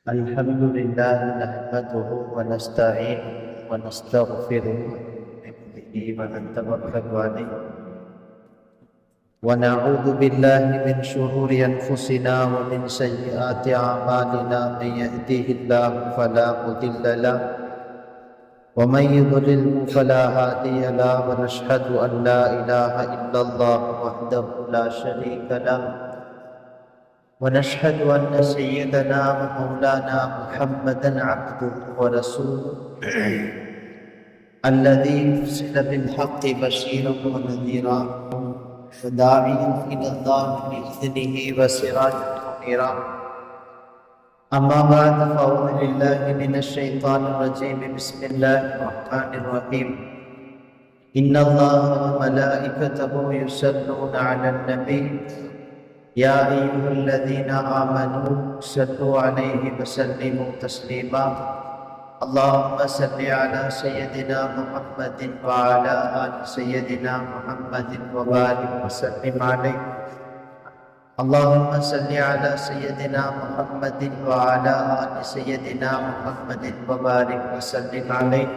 الحمد لله نحمده ونستعينه ونستغفره ونتوكل عليه ونعوذ بالله من شرور أنفسنا ومن سيئات أعمالنا. من يهده الله فلا مضل له ومن يضلل فلا هادي له ونشهد أن لا إله إلا الله وحده لا شريك له ونشهد أن سيدنا ومولانا محمدا عبده ورسوله الذي أرسل بالحق بشيرا ونذيرا وداعيا إلى الله بإذنه وسراجا منيرا. أما بعد فأعوذ بالله من الشيطان الرجيم. بسم الله الرحمن الرحيم. إن الله وملائكته يصلون على النبي يا أيها الذين آمنوا صلوا عليه وسلموا تسليما. اللهم صل على سيدنا محمد وعلى آل سيدنا محمد وبارك وسلم عليه. اللهم صل على سيدنا محمد وعلى آل سيدنا محمد وبارك وسلم عليه.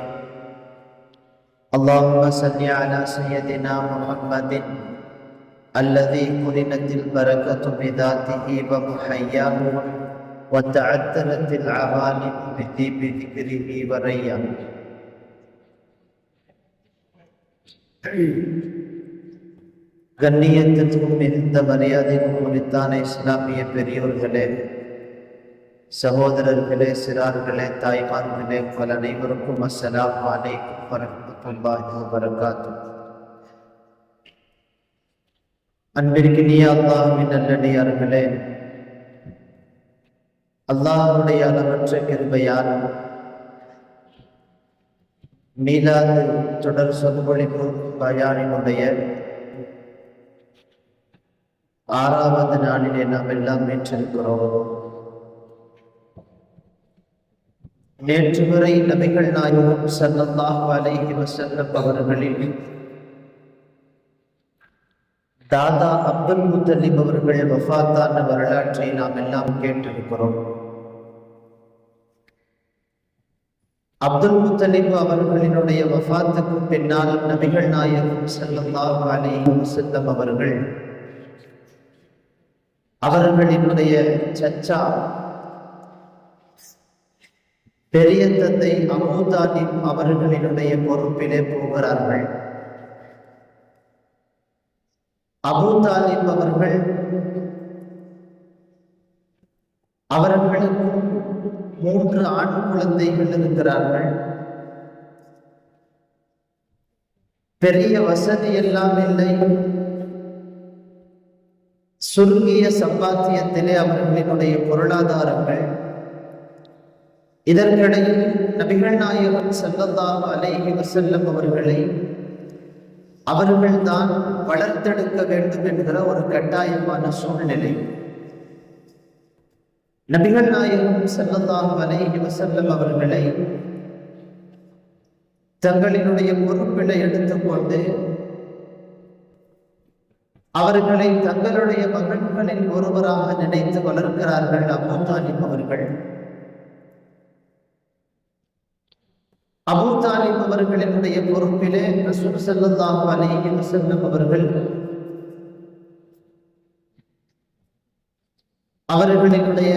اللهم صل على سيدنا محمد الذي قرنت البركة بذاته ومحياه وتعدلت العوالم بذكره ورياه. கண்ணியத்திற்கும் மிகுந்த மரியாதைக்கும் உரித்தான இஸ்லாமிய பெரியோர்களே, சகோதரர்களே, சிறார்களே, தாய்மார்களே, பல அனைவருக்கும் அஸ்ஸலாமு அலைக்கும் வரஹ்மத்துல்லாஹி வபரகாத்துஹு. அன்பிற்கினிய அல்லாஹ்வின் நல்லடியார்களே, அல்லாஹ்வுடைய அளவற்ற கிருபையால் மீலாது தொடர் சொற்பொழிவு பயானினுடைய 6வது நாளிலே நாம் எல்லாம் வீற்றிருக்கிறோம். நேற்று வரை நபிகள் நாயகம் ஸல்லல்லாஹு அலைஹி வஸல்லம் அவர்களின் தாதா அப்துல் முத்தலிப் அவர்கள் வஃபாத்தான வரலாற்றை நாம் எல்லாம் கேட்டிருக்கிறோம். அப்துல் முத்தலிப் அவர்களினுடைய வஃபாத்துக்கு பின்னால் நபிகள் நாயகம் ஸல்லல்லாஹு அலைஹி வஸல்லம் அவர்களினுடைய சச்சா பெரிய தந்தை அபூ தாலிப் அவர்களினுடைய பொறுப்பிலே போகிறார்கள். அபூ தாலிப் அவர்களுக்கு 3 ஆண் குழந்தைகள் இருக்கிறார்கள். பெரிய வசதி எல்லாம் இல்லை. சுருங்கிய சம்பாத்தியத்திலே அவர்களினுடைய பொருளாதாரங்கள். இதற்கிடையில் நபிகள் நாயகம் ஸல்லல்லாஹு அலைஹி வஸல்லம் அவர்கள்தான் வளர்த்தெடுக்க வேண்டும் என்கிற ஒரு கட்டாயமான சூழ்நிலை. நபிகள் நாயகம் ஸல்லல்லாஹு அலைஹி வஸல்லம் அவர்களை தங்களினுடைய பொறுப்பினை எடுத்துக்கொண்டு அவர்களை தங்களுடைய மகன்களில் ஒருவராக நினைத்து வளர்க்கிறார்கள் அபூ தாலிப் அவர்கள். அபூ தாலிப் அவர்களினுடைய பொறுப்பிலே ரசூல் ஸல்லல்லாஹு அலைஹி வஸல்லம் அவர்களினுடைய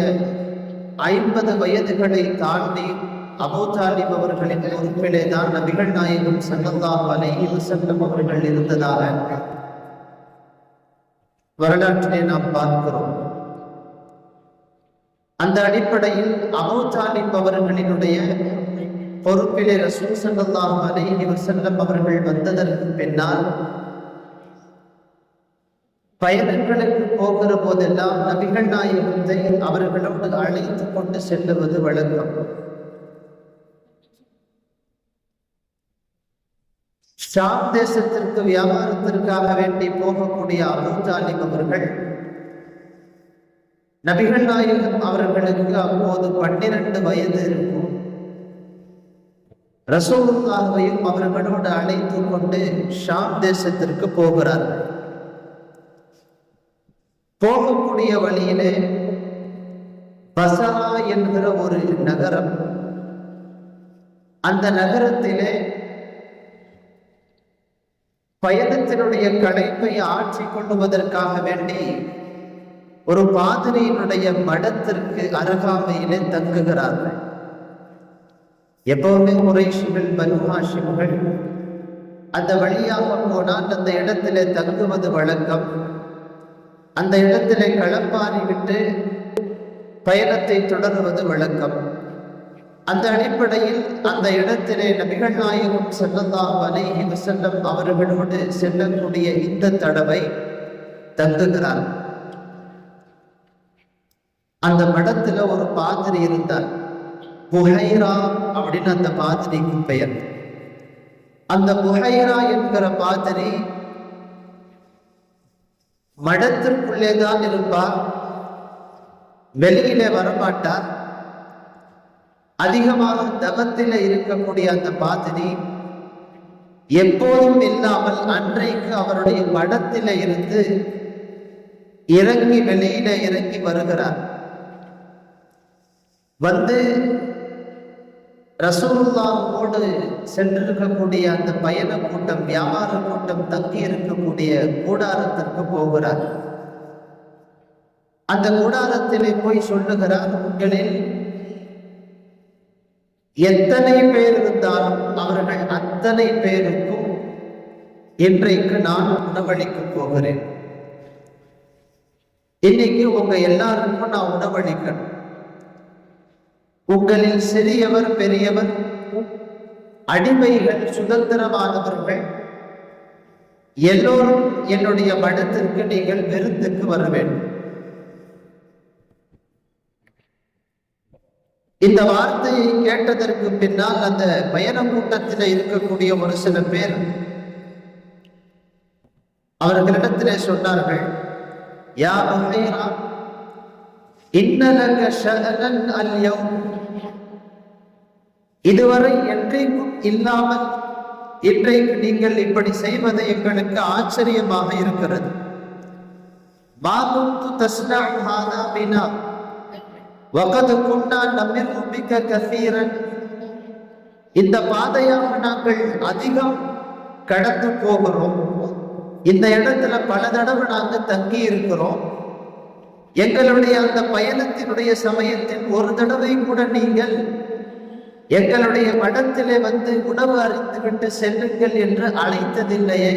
50 வயதுகளை தாண்டி அபூ தாலிப் அவர்களின் பொறுப்பிலே தான் நபிகள் நாயகம் ஸல்லல்லாஹு அலைஹி வஸல்லம் அவர்கள் இருந்ததாக வரலாற்றிலே நாம் பார்க்கிறோம். அந்த அடிப்படையில் அபூ தாலிப் அவர்களினுடைய பொறுப்பிலே ரசூல் ஸல்லல்லாஹு அலைஹி வஸல்லம் அவர்கள் வந்ததற்கு பின்னால் பயணங்களுக்கு போகிற போதெல்லாம் நபிகள் நாயகத்தை அவர்களோடு அழைத்து கொண்டு செல்லுவது வழக்கம். ஷாம் தேசத்திற்கு வியாபாரத்திற்காக வேண்டி போகக்கூடிய அபூ தாலிப் அவர்கள் நபிகள் நாயகம் அவர்களுக்கு அப்போது 12 வயது இருக்கும். ரசூலுல்லாஹையும் அவர்களோடு அழைத்து கொண்டு ஷாம் தேசத்திற்கு போகிறார்கள். போகக்கூடிய வழியிலே பசரா என்கிற ஒரு நகரம். அந்த நகரத்திலே பயணத்தினுடைய களைப்பை ஆற்றிக் கொள்ளுவதற்காக வேண்டி ஒரு பாதிரியினுடைய மடத்திற்கு அருகாமையிலே தங்குகிறார்கள். எப்பவுமே குறைஷிகள், பனு ஹாஷிம்கள் அந்த வழியாக போனால் அந்த இடத்திலே தங்குவது வழக்கம். அந்த இடத்திலே களப்பாரி விட்டு பயணத்தை தொடருவது வழக்கம். அந்த அடிப்படையில் அந்த இடத்திலே நபிகள் நாயகம் ஸல்லல்லாஹு அலைஹி வஸல்லம் அவர்களோடு செல்லக்கூடிய இந்த தடவை தங்குகிறார். அந்த மடத்துல ஒரு பாதிரி இருந்தார். புஹைரா அப்படின்னு அந்த பாதிரிக்கு பெயர். அந்த புஹைரா என்கிற பாதிரி மடத்திற்குள்ளேதான் இருப்பார், வெளியிலே வரமாட்டார். அதிகமாக தவத்தில இருக்கக்கூடிய அந்த பாதிரி எப்போதும் இல்லாமல் அன்றைக்கு அவருடைய மடத்தில இருந்து இறங்கி வெளியில இறங்கி வருகிறார். வந்து ரசூலுல்லாஹோடு சென்றிருக்கக்கூடிய அந்த பயண கூட்டம், வியாபார கூட்டம் தங்கி இருக்கக்கூடிய கூடாரத்திற்கு போகிறார். அந்த கூடாரத்திலே போய் சொல்லுகிறார், உங்களில் எத்தனை பேர் இருந்தாலும் அவர்கள் அத்தனை பேருக்கும் இன்றைக்கு நான் உணவளிக்க போகிறேன். இன்னைக்கு உங்க எல்லாருக்கும் நான் உணவளிக்கணும். உங்களில் சிறியவர், பெரியவர், அடிமைகள், சுதந்திரமானவர்கள் எல்லோரும் என்னுடைய மடத்திற்கு நீங்கள் விருந்துக்கு வர வேண்டும். இந்த வார்த்தையை கேட்டதற்கு பின்னால் அந்த பயண கூட்டத்தில் இருக்கக்கூடிய ஒரு சில பேர் அவர்களிடத்திலே சொன்னார்கள், யா புஹைரா இன்னலக ஷஅனன் அல்-யௌம், இதுவரை என்றைக்கும் இல்லாமல் இன்றைக்கு நீங்கள் இப்படி செய்வது எங்களுக்கு ஆச்சரியமாக இருக்கிறது. மா குன்து தஸ்னஉ ஹாதா பினா வகத் குன்னா நமிரு பிக கஸீரன், இந்த பாதையாக நாங்கள் அதிகம் கடந்து போகிறோம், இந்த இடத்துல பல தடவை நாங்கள் தங்கி இருக்கிறோம். எங்களுடைய அந்த பயணத்தினுடைய சமயத்தில் ஒரு தடவை கூட நீங்கள் எங்களுடைய மடத்திலே வந்து உணவு அருந்திவிட்டு செல்லுங்கள் என்று அழைத்ததில்லையே,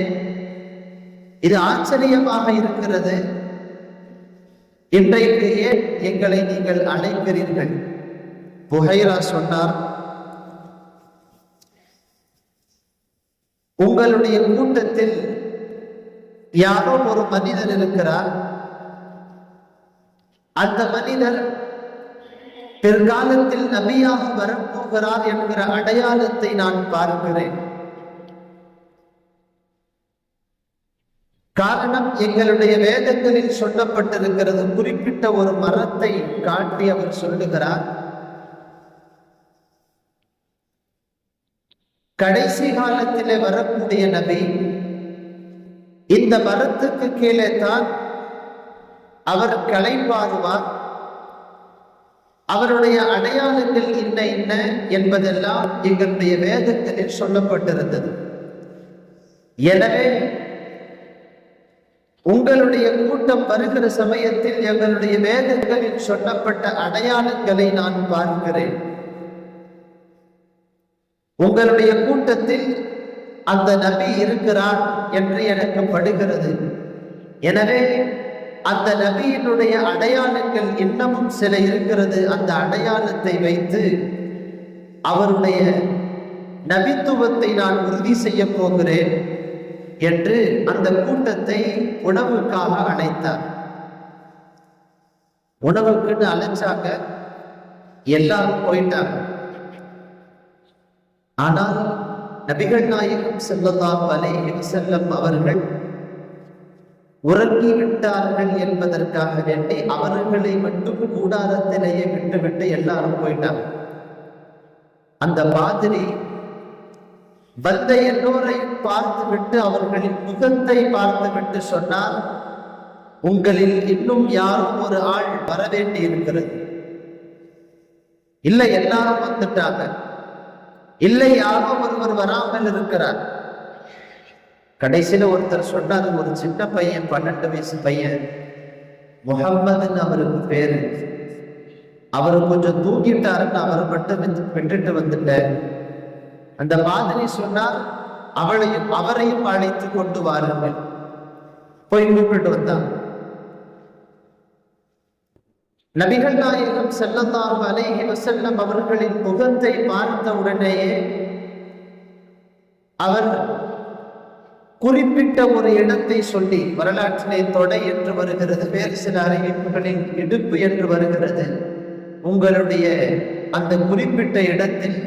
இது ஆச்சரியமாக இருக்கிறது. இன்றைக்கு ஏன் எங்களை நீங்கள் அழைக்கிறீர்கள்? புஹைரா சொன்னார், உங்களுடைய கூட்டத்தில் யாரோ ஒரு மனிதர் இருக்கிறார். அந்த மனிதர் பிற்காலத்தில் நபியாக வரப்போகிறார் என்கிற அடையாளத்தை நான் பார்க்கிறேன். காரணம், எங்களுடைய வேதங்களில் சொல்லப்பட்டிருக்கிறது. குறிப்பிட்ட ஒரு மரத்தை காட்டி அவர் சொல்லுகிறார், கடைசி காலத்திலே வரக்கூடிய நபி இந்த மரத்துக்கு கீழே தான் அவர் களைப்பாறுவார். அவருடைய அடையாளங்கள் இன்ன இன்ன என்பதெல்லாம் எங்களுடைய வேதங்களில் சொல்லப்பட்டிருந்தது. எனவே உங்களுடைய கூட்டம் வருகிற சமயத்தில் எங்களுடைய வேதங்களில் சொல்லப்பட்ட அடையாளங்களை நான் பார்க்கிறேன். உங்களுடைய கூட்டத்தில் அந்த நபி இருக்கிறார் என்று எனக்கு படுகிறது. எனவே அந்த நபியினுடைய அடையாளங்கள் இன்னமும் சில இருக்கிறது. அந்த அடையாளத்தை வைத்து அவருடைய நபித்துவத்தை நான் உறுதி செய்ய போகிறேன் என்று அந்த கூட்டத்தை உணவுக்காக அழைத்தார். உணவுக்குன்னு அழைச்சாங்க, எல்லாரும் போயிட்டாங்க. ஆனால் நபிகள் நாயகம் ஸல்லல்லாஹு அலைஹி வஸல்லம் அவர்கள் உறங்கி விட்டார்கள் என்பதற்காக வேண்டி அவர்களை மட்டும் கூடாரத்திலேயே விட்டுவிட்டு எல்லாரும் போயிட்டாங்க. அந்த பாதிரி வந்த எல்லோரையும் பார்த்துவிட்டு அவர்களின் முகத்தை பார்த்துவிட்டு சொன்னார், உங்களில் இன்னும் யாரும் ஒரு ஆள் வர வேண்டி இருக்கிறது. இல்லை எல்லாரும் வந்துட்டாங்க, இல்லை யாரோ ஒருவர் வராமல் இருக்கிறார். கடைசியில ஒருத்தர் சொன்னார், ஒரு சின்ன பையன், 12 வயசு பையன், முகம்மதுன்னு அவருக்கு பேரு, அவரு கொஞ்சம் தூங்கிட்டாருன்னு அவரை மட்டும் விட்டுட்டு வந்துட்டேன். அந்த மாதிரி சொன்னார், அவரையும் அழைத்து கொண்டு வாருங்கள். போய் கூப்பிட்டு வந்தாங்க. நபிகள் நாயகம் ஸல்லல்லாஹு அலைஹி வஸல்லம் அவர்களின் முகத்தை பார்த்த உடனேயே அவர் குறிப்பிட்ட ஒரு இடத்தை சொல்லி, வரலாற்றிலே தொடை என்று வருகிறது, வேறு சில அறிவிப்புகளில் இடுப்பு என்று வருகிறது, உங்களுடைய அந்த குறிப்பிட்ட இடத்தில்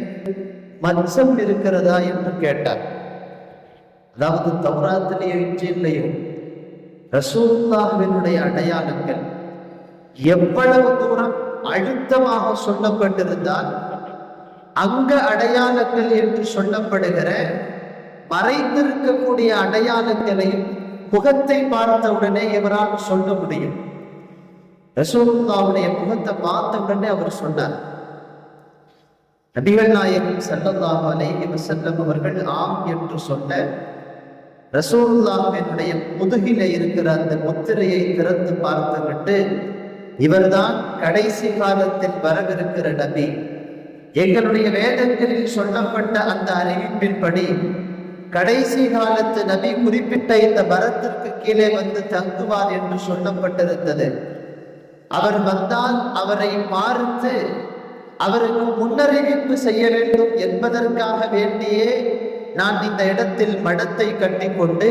மச்சம் இருக்கிறதா என்று கேட்டார். அதாவது தௌராத்திலேயோ இன்ஜீல்லையோ ரசூலுல்லாஹ்வினுடைய அடையாளங்கள் எவ்வளவு தூரம் அழுத்தமாக சொல்லப்பட்டிருந்தால் அங்க அடையாளங்கள் என்று சொல்லப்படுகிற மறைந்திருக்கக்கூடிய அடையாளங்களையும் முகத்தை பார்த்தவுடனே இவரால் சொல்ல முடியும். ரசூலுல்லாஹ்வுடைய முகத்தை பார்த்த உடனே அவர் சொன்னார். நபிகள் நாயகம் ஸல்லல்லாஹு அலைஹி வஸல்லம் அவர்கள் ஆம் என்று சொன்ன ரசூலுல்லாஹ்வினுடைய முதுகிலே இருக்கிற அந்த முத்திரையை திறந்து பார்த்துவிட்டு, இவர்தான் கடைசி காலத்தில் வரவிருக்கிற நபி, எங்களுடைய வேதங்களில் சொல்லப்பட்ட அந்த அறிவிப்பின்படி கடைசி காலத்து நபி குறிப்பிட்ட இந்த மரத்திற்கு கீழே வந்து தங்குவார் என்று சொல்லப்பட்டிருந்தது. அவர் வந்தால் அவரை பார்த்து அவருக்கு முன்னறிவிப்பு செய்ய வேண்டும் என்பதற்காக வேண்டியே நான் இந்த இடத்தில் மடத்தை கட்டிக்கொண்டு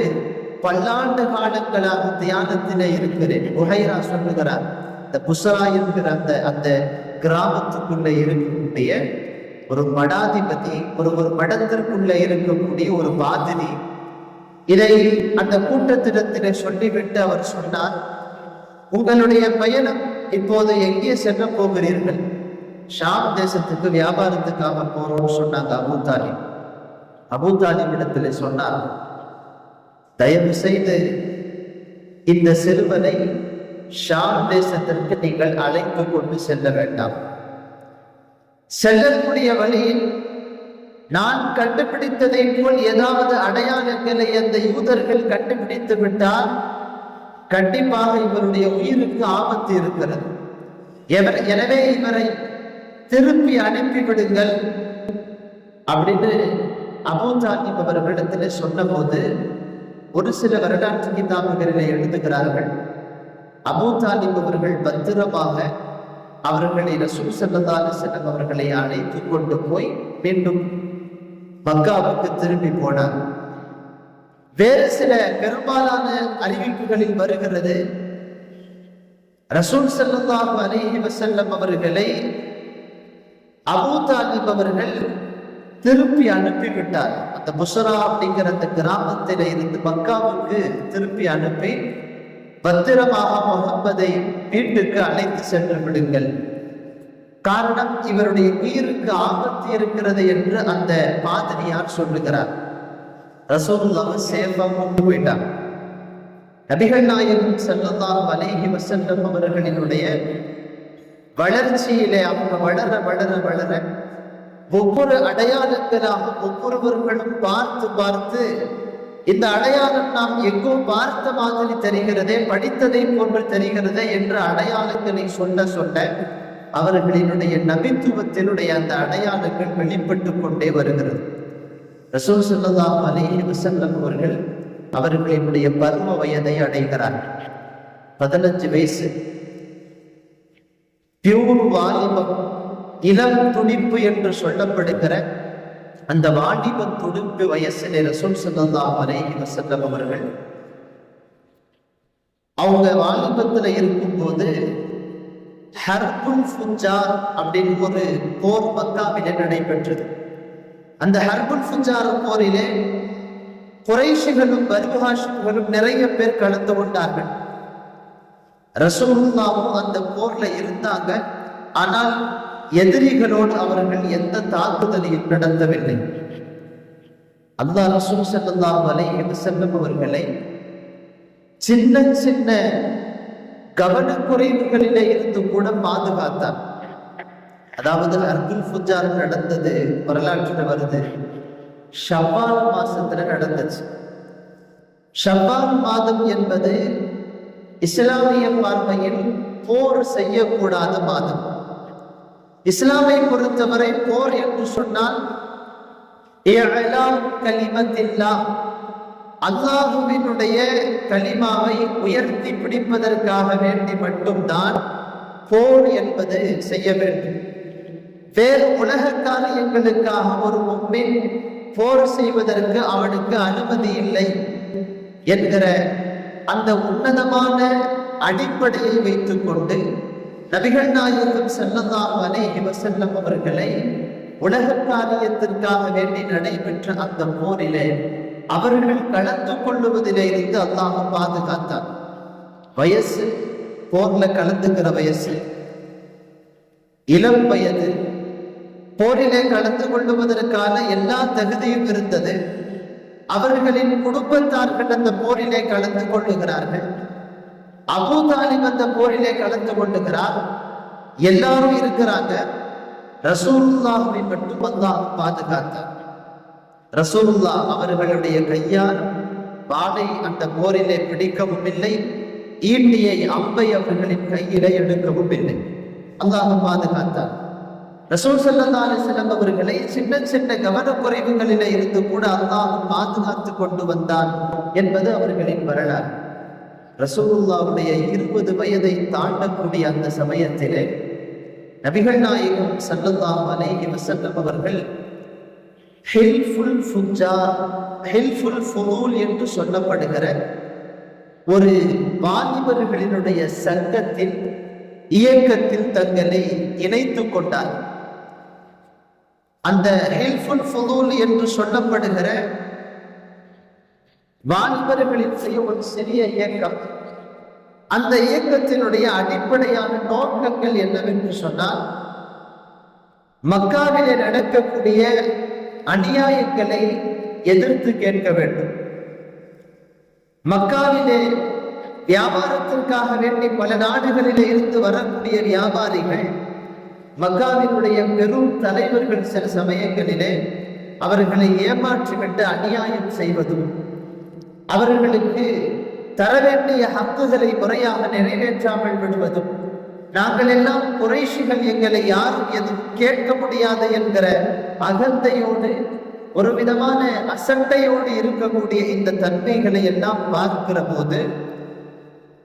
பல்லாண்டு காலங்களாக தியானத்திலே இருக்கிறேன். உஹைரா சொல்லுகிறார், இந்த புஸ்ரா என்கிற அந்த கிராமத்துக்குள்ள இருக்கக்கூடிய ஒரு மடாதிபதி, ஒரு மடத்திற்குள்ள இருக்கக்கூடிய ஒரு பாதிரி, இதை அந்த கூட்டத்திடத்திலே சொல்லிவிட்டு அவர் சொன்னார், உங்களுடைய பயணம் இப்போது எங்கே செல்ல போகிறீர்கள்? ஷாம் தேசத்துக்கு வியாபாரத்துக்காக போறோம்னு சொன்னாங்க அபூ தாலிப் இடத்திலே சொன்னார், தயவு செய்து இந்த சிறுவனை ஷாம் தேசத்திற்கு நீங்கள் அழைத்து கொண்டு செல்ல வேண்டாம். செல்லக்கூடிய வழியில் நான் கண்டுபிடித்ததை போல் ஏதாவது அடையாளங்களை அந்த யூதர்கள் கண்டுபிடித்து விட்டால் கண்டிப்பாக இவருடைய உயிருக்கு ஆபத்து இருக்கிறது. எனவே இவரை திருப்பி அனுப்பிவிடுங்கள் அப்படின்னு அபூ தாலிப் அவர்களிடத்தில் சொன்ன போது ஒரு சில வரலாற்று கிதாபுகளிலே எழுதுகிறார்கள், அபூ தாலிப் அவர்கள் பத்திரமாக அவர்களை ரசூல் ஸல்லல்லாஹு அலைஹி வஸல்லம் அவர்களை அழைத்து கொண்டு போய் மீண்டும் மக்காவுக்கு திரும்பி போனார். வேறு சில பெரும்பாலான அறிவிப்புகளில் வருகிறது, ரசூல் ஸல்லல்லாஹு அலைஹி வஸல்லம் அவர்களை அபூ தாலிப் அவர்கள் திருப்பி அனுப்பிவிட்டார். அந்த புஸ்ரா அப்படிங்கிற அந்த கிராமத்தில இருந்து மக்காவுக்கு திருப்பி அனுப்பி பத்திரமாக முகம்மதை வீட்டுக்கு அழைத்து சென்று விடுங்கள், காரணம் இவருடைய உயிருக்கு ஆபத்து இருக்கிறது என்று அந்த பாதிரியார் சொல்லுகிறார். ரசூலுல்லாஹ் சேஃபா கொண்டு போயிட்டார். நபிகள் நாயகம் ஸல்லல்லாஹு அலைஹி வஸல்லம் அவர்களினுடைய வளர்ச்சியிலே அவங்க வளர வளர வளர ஒவ்வொரு அடையாளங்களாக ஒவ்வொருவர்களும் பார்த்து பார்த்து இந்த அடையாளம் நாம் எங்கோ பார்த்த மாதிரி தெரிகிறதே, படித்ததை போன்று தெரிகிறதே என்ற அடையாளங்களை சொல்ல அவர்களினுடைய நபித்துவத்தினுடைய அந்த அடையாளங்கள் வெளிப்பட்டு கொண்டே வருகிறது. ரசூல் ஸல்லல்லாஹு அலைஹி வஸல்லம் அவர்களினுடைய பருவ வயதை அடைகிறார்கள். 15 வயசு, பியூர் வாலிபம், இளம் துடிப்பு என்று சொல்லப்படுகிற அந்த வாலிப துடிப்பு வயசிலே ரசூல் ஸல்லல்லாஹு அலைஹி வஸல்லம் அவர்கள் அவங்க வாலிபத்துல இருக்கும்போது ஹர்புல் ஃபுஜார் அப்படின்னு ஒரு போர் மக்காவிலே நடைபெற்றது. அந்த ஹர்புல் ஃபுஜார் போரிலே குறைஷிகளும் பனு ஹாஷிம்களும் நிறைய பேர் கலந்து கொண்டார்கள். ரசூலுல்லாஹும் அந்த போர்ல இருந்தாங்க. ஆனால் எதிரிகளோடு அவர்கள் எந்த தாக்குதலையும் நடத்தவில்லை. அல்லாஹ் ரசூல் ஸல்லல்லாஹு அலைஹி வஸல்லம் அவர்களை சின்ன சின்ன கவனக்குறைவுகளிலே இருந்து கூட பாதுகாத்தார். அதாவது அர்துல் ஃபுஜார் நடந்தது வரலாற்றில் வருது, ஷவ்வால் மாசத்துல நடந்துச்சு. ஷவ்வால் மாதம் என்பது இஸ்லாமிய பார்வையில் போர் செய்யக்கூடாத மாதம். இஸ்லாமை பொறுத்தவரை போர் என்று சொன்னால் அல்லாஹுவினுடைய கலிமாவை உயர்த்தி பிடிப்பதற்காக வேண்டி மட்டும்தான் போர் என்பது செய்ய வேண்டும். வேறு உலக காரியங்களுக்காக ஒரு முஃமின் போர் செய்வதற்கு அவனுக்கு அனுமதி இல்லை என்கிற அந்த உன்னதமான அடிப்படையை வைத்துக் கொண்டு நபிகள் நாயகம் ஸல்லல்லாஹு அலைஹி வஸல்லம் அவர்களை உலக காரியத்திற்காக வேண்டி நடைபெற்ற அந்த போரிலே அவர்கள் கலந்து கொள்ளுவதிலே இருந்து அல்லாஹ் பாதுகாத்தார். வயசு, போர்ல கலந்துக்கிற வயசு, இளம் வயது, போரிலே கலந்து கொள்ளுவதற்கான எல்லா தகுதியும் இருந்தது. அவர்களின் குடும்பத்தார்கள் அந்த போரிலே கலந்து கொள்ளுகிறார்கள். அபூ தாலிப் அந்த போரிலே கலந்து கொள்ளுகிறார். எல்லாரும் இருக்கிறாங்க. ரசூலுல்லாஹ்வை மட்டும் அல்லாஹ் பாதுகாத்தார். ரசூலுல்லாஹ் அவர்களுடைய கையால் வாளை அந்த போரிலே பிடிக்கவும் இல்லை, ஈட்டியை அம்பை அவர்களின் கையிலே எடுக்கவும் இல்லை. அல்லாஹ் பாதுகாத்தார். ரசூல் ஸல்லல்லாஹு அலைஹி வஸல்லம் அவர்களை சின்ன சின்ன கவனக்குறைவுகளிலே இருந்து கூட அல்லாஹ் பாதுகாத்து கொண்டு வந்தான் என்பது அவர்களின் வரலாறு. ரசூலுல்லாஹ்வுடைய 20 வயதை தாண்டக்கூடிய அந்த சமயத்திலே நபிகள் நாயகம் ஸல்லல்லாஹு அலைஹி வஸல்லம் அவர்கள் ஹில்ஃபுல் ஃபுதூல் என்று சொல்லப்படுகிற ஒரு வாலிபர்களினுடைய சங்கத்தில் இயக்கத்தில் தங்களை இணைத்துக் கொண்டார். அந்த ஹில்ஃபுல் ஃபுதூல் என்று சொல்லப்படுகிற வாலிபர்களின் ஒரு சிறிய இயக்கம், அந்த இயக்கத்தினுடைய அடிப்படையான நோக்கங்கள் என்னவென்று சொன்னால், மக்காவிலே நடக்கக்கூடிய அநியாயங்களை எதிர்த்து கேட்க வேண்டும். மக்காவிலே வியாபாரத்திற்காக வேண்டி பல நாடுகளிலே இருந்து வரக்கூடிய வியாபாரிகள், மக்காவினுடைய பெரும் தலைவர்கள் சில சமயங்களிலே அவர்களை ஏமாற்றிவிட்டு அநியாயம் செய்வதும், அவர்களுக்கு தர வேண்டிய ஹக்குகளை முறையாக நிறைவேற்றாமல் விடுவதும், நாங்கள் எல்லாம் குறைஷிகள், எங்களை யாரும் எதுவும் கேட்க முடியாது என்கிற அகந்தையோடு ஒரு விதமான அசட்டையோடு இருக்கக்கூடிய இந்த தன்மைகளை எல்லாம் பார்க்கிற போது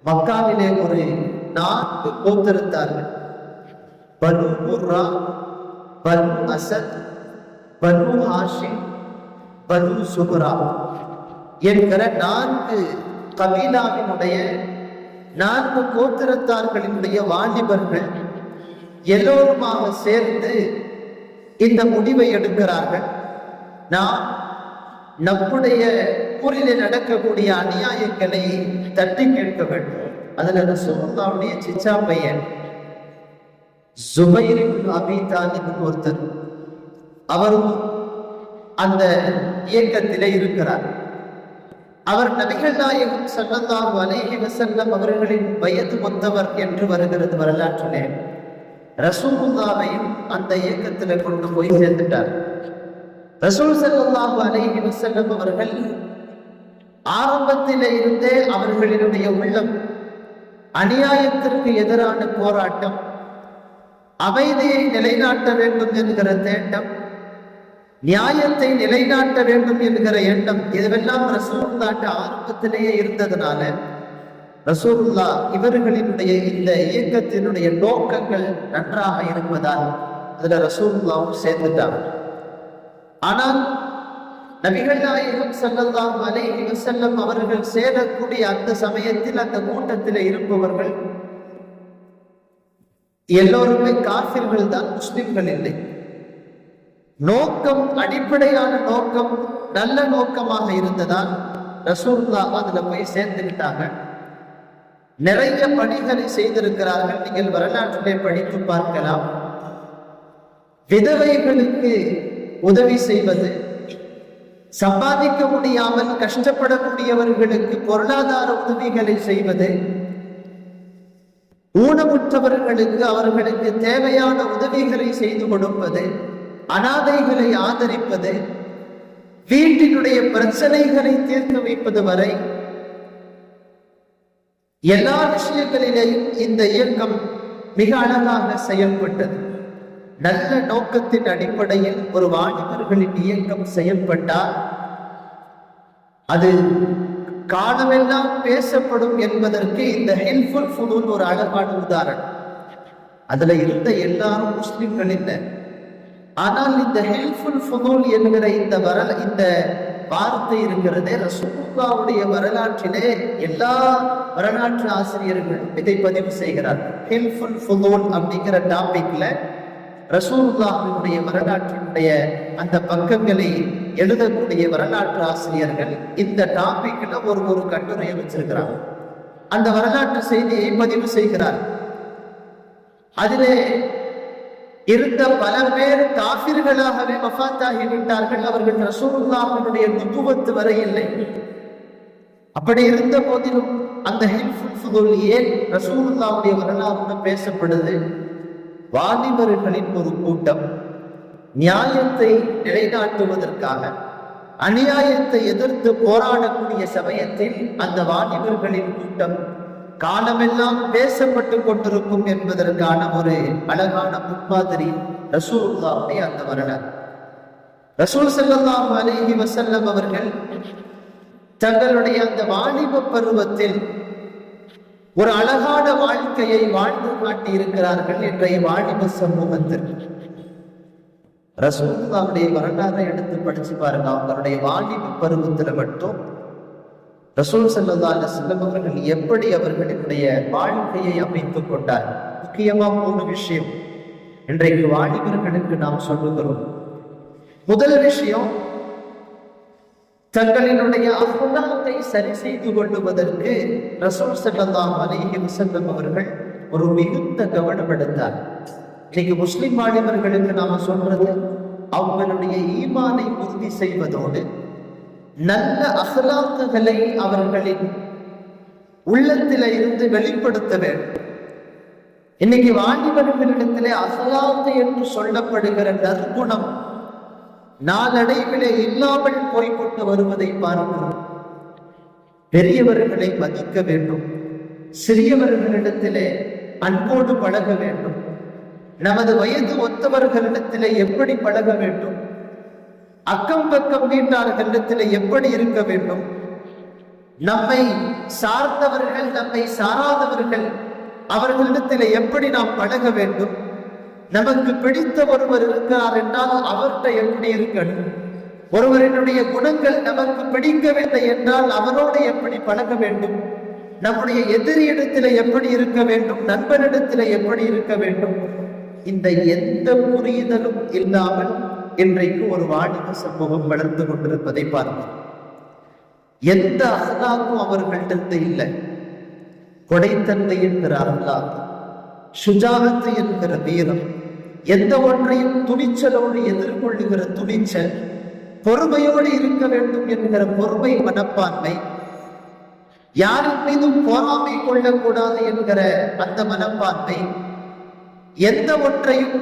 மக்காவிலே ஒரு 4 கோத்திரத்தார்கள், பனு குர்ரா, பனு அசத், பனு ஹாஷிம், பனு சுஹ்ரா என்கிற 4 கபீலாவினுடைய 4 கோத்திரத்தார்களினுடைய வாலிபர்கள் எல்லோருமாக சேர்ந்து இந்த முடிவை எடுக்கிறார்கள். நாம் நம்முடைய ஊரிலே நடக்கக்கூடிய அநியாயங்களை தட்டி கேட்க வேண்டும். அதுல ரசூலுல்லாஹ்வுடைய சிச்சா பையன் ஜுபைர் இப்னு அபீ தாலிப் ஒருத்தர், அவரும் அந்த இயக்கத்திலே இருக்கிறார். அவர் நபிகள் நாயகம் ஸல்லல்லாஹு அலைஹி வஸல்லம் அவர்களின் வயது ஒத்தவர் என்று வருகிறது வரலாற்றிலே. ரசூலுல்லாஹையும் அந்த இயக்கத்திலே கொண்டு போய் சேர்ந்துட்டார். ரசூல் ஸல்லல்லாஹு அலைஹி வஸல்லம் அவர்கள் ஆரம்பத்திலே இருந்தே அவர்களினுடைய உள்ளம் அநியாயத்திற்கு எதிரான போராட்டம், அமைதியை நிலைநாட்ட வேண்டும் என்கிற தேட்டம், நியாயத்தை நிலைநாட்ட வேண்டும் என்கிற எண்ணம், இதுவெல்லாம் ரசூலுல்லாஹ் ஆரம்பத்திலேயே இருந்ததுனால ரசூலுல்லாஹ் இவர்களினுடைய இந்த இயக்கத்தினுடைய நோக்கங்கள் நன்றாக இருப்பதால் அதுல ரசூலுல்லாஹ் சேர்ந்துட்டாங்க. ஆனால் நபிகள் நாயகம் ஸல்லல்லாஹு அலைஹி வஸல்லம் அவர்கள் சேரக்கூடிய அந்த சமயத்தில் அந்த கூட்டத்தில் இருப்பவர்கள் எல்லோருமே காஃபிர்கள் தான், முஸ்லிம்கள் இல்லை. நோக்கம், அடிப்படையான நோக்கம் நல்ல நோக்கமாக இருந்ததால் ரசூலுல்லாஹ் அதுல போய் சேர்ந்துட்டாங்க. நிறைய பணிகளை செய்திருக்கிறார்கள். நீங்கள் வரலாற்றிலே படித்து பார்க்கலாம். விதவைகளுக்கு உதவி செய்வது, சம்பாதிக்க முடியாமல் கஷ்டப்படக்கூடியவர்களுக்கு பொருளாதார உதவிகளை செய்வது, ஊனமுற்றவர்களுக்கு அவர்களுக்கு தேவையான உதவிகளை செய்து கொடுப்பது, அனாதைகளை ஆதரிப்பது, வீட்டினுடைய பிரச்சனைகளை தீர்த்து வைப்பது வரை எல்லா விஷயங்களிலேயும் இந்த இயக்கம் மிக அழகாக செயல்பட்டது. நல்ல நோக்கத்தின் அடிப்படையில் ஒரு வாலிபர்களின் இயக்கம் செயல்பட்டால் அது காலமெல்லாம் பேசப்படும் என்பதற்கு இந்த ஹெல்ப்ஃபுல் ஃபுதூல் ஒரு அழகான உதாரணம். அதுல இருந்த எல்லாரும் முஸ்லிம்கள் இல்லை. ஆனால் இந்த ஹெல்ப்ஃபுல் ஃபுதூல் என்கிற இந்த வார்த்தை இருக்கிறதே ரசூலுல்லாஹ்வுடைய வரலாற்றிலே எல்லா வரலாற்று ஆசிரியர்களும் இதை பதிவு செய்கிறார்கள். ஹெல்ப்ஃபுல் ஃபுதூல் அப்படிங்கிற டாபிக்ல ரசூலுல்லாஹ்வுடைய வரலாற்றினுடைய அந்த பக்கங்களை எழுதக்கூடிய வரலாற்று ஆசிரியர்கள் இந்த டாபிக்ல ஒரு கட்டுரையை வச்சிருக்கிறாங்க. அந்த வரலாற்று செய்தியை பதிவு செய்கிறார். அதிலே இருந்த பல பேர் காஃபிர்களாகவே வஃபாத்தாகி விட்டார்கள். அவர்கள் ரசூலுல்லாஹ்வுடைய நுபுவத் வரை இல்லை. அப்படி இருந்த போதிலும் அந்த ஹெல்ப்ஃபுல் ஃபுதூல் ஏன் ரசூலுல்லாஹ்வுடைய வரலாறு பேசப்படுது? வாலிபர்களின் ஒரு கூட்டம் நியாயத்தை நிலைநாட்டுவதற்காக அநியாயத்தை எதிர்த்து போராடக்கூடிய சமயத்தில் அந்த வாலிபர்களின் கூட்டம் காலமெல்லாம் பேசப்பட்டு கொண்டிருக்கும் என்பதற்கான ஒரு அழகான முன்மாதிரி ரசூலுல்லாஹ்வுடைய அந்த வரலாறு. ரசூல் ஸல்லல்லாஹு அலைஹி வஸல்லம் அவர்கள் தங்களுடைய அந்த வாலிப பருவத்தில் ஒரு அழகான வாழ்க்கையை வாழ்ந்து காட்டி இருக்கிறார்கள். இன்றைய வாலிப சமூகத்தில் ரசூலுல்லாஹ்வுடைய வரலாறை எடுத்து படிச்சு பாருங்க. அவங்களுடைய வாலிப பருவத்தில் மட்டும் ரசூல் ஸல்லல்லாஹு அலைஹி வஸல்லம் அவர்கள் எப்படி அவர்களுடைய வாழ்க்கையை அமைத்துக் கொண்டார். முக்கியமா 3 விஷயம் இன்றைக்கு வாலிபர்களுக்கு நாம் சொல்லுகிறோம். முதல் விஷயம், தங்களினுடைய அஹ்லாக்கை சரி செய்து கொள்வதற்கு ரசூல் ஸல்லல்லாஹு அலைஹி வஸல்லம் அவர்கள் ஒரு மிகுந்த கவனம் எடுத்தார். இன்னைக்கு முஸ்லிம் வாலிபர்களுக்கு நாம சொல்றது அவங்களுடைய ஈமானை உறுதி செய்வதோடு நல்ல அஹ்லாக்குகளை அவர்களின் உள்ளத்தில இருந்து வெளிப்படுத்த வேண்டும். இன்னைக்கு வாலிபர்களிடத்திலே அஹ்லாக்கு என்று சொல்லப்படுகிற நற்குணம் நாளடைவிலே இல்லாமல் போய்கொண்டு வருவதை பார்க்கிறோம். பெரியவர்களை மதிக்க வேண்டும், சிறியவர்களிடத்திலே அன்போடு பழக வேண்டும், நமது வயது ஒத்தவர்களிடத்திலே எப்படி பழக வேண்டும், அக்கம் பக்கம் வீட்டார்களிடத்திலே எப்படி இருக்க வேண்டும், நம்மை சார்ந்தவர்கள் நம்மை சாராதவர்கள் அவர்களிடத்திலே எப்படி நாம் பழக வேண்டும், நமக்கு பிடித்த ஒருவர் இருக்கிறார் என்றால் அவர்கிட்ட எப்படி இருக்கணும், ஒருவரினுடைய குணங்கள் நமக்கு பிடிக்கவில்லை என்றால் அவரோடு எப்படி பழக வேண்டும், நம்முடைய எதிரியிடத்தில் எப்படி இருக்க வேண்டும், நண்பனிடத்தில் எப்படி இருக்க வேண்டும், இந்த எந்த புரிதலும் இல்லாமல் இன்றைக்கு ஒரு வாலிப சமூகம் வளர்ந்து கொண்டிருப்பதை பார்க்கிறோம். எந்த அஹ்லாக்கும் அவர்களிடத்து இல்லை. கொடைத்தன்மை என்கிற அஹ்லாக், சுஜாஅத் என்கிற வீரம், எந்த ஒன்றையும் துணிச்சலோடு எதிர்கொள்ளுகிற துணிச்சல், பொறுமையோடு இருக்க வேண்டும் என்கிற பொறுமை மனப்பான்மை, யாரின் மீதும் பொறாமை கொள்ளக்கூடாது என்கிற அந்த மனப்பான்மை, எந்த ஒன்றையும்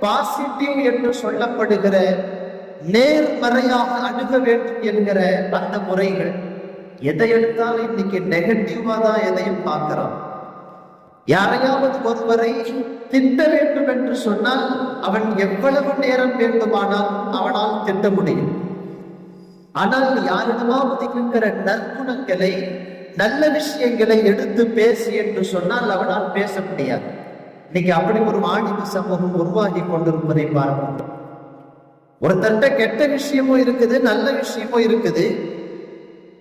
பாசிட்டிவ் என்று சொல்லப்படுகிற நேர்மறையாக அணுக வேண்டும் என்கிற அந்த முறைகள், எதை எடுத்தாலும் இன்னைக்கு நெகட்டிவா தான் எதையும் பார்க்கிறோம். யாரையாவது ஒருவரை திட்ட வேண்டும் என்று சொன்னால் அவன் எவ்வளவு நேரம் வேண்டுமானால் அவனால் திட்ட முடியும். ஆனால் யாரிடமாவது இருக்கிற நற்குணங்களை நல்ல விஷயங்களை எடுத்து பேசு என்று சொன்னால் அவனால் பேச முடியாது. இன்னைக்கு அப்படி ஒரு வாலிப சமூகம் உருவாகி கொண்டிருப்பதை பார்க்கணும். ஒருத்தர்கிட்ட கெட்ட விஷயமும் இருக்குது, நல்ல விஷயமும் இருக்குது.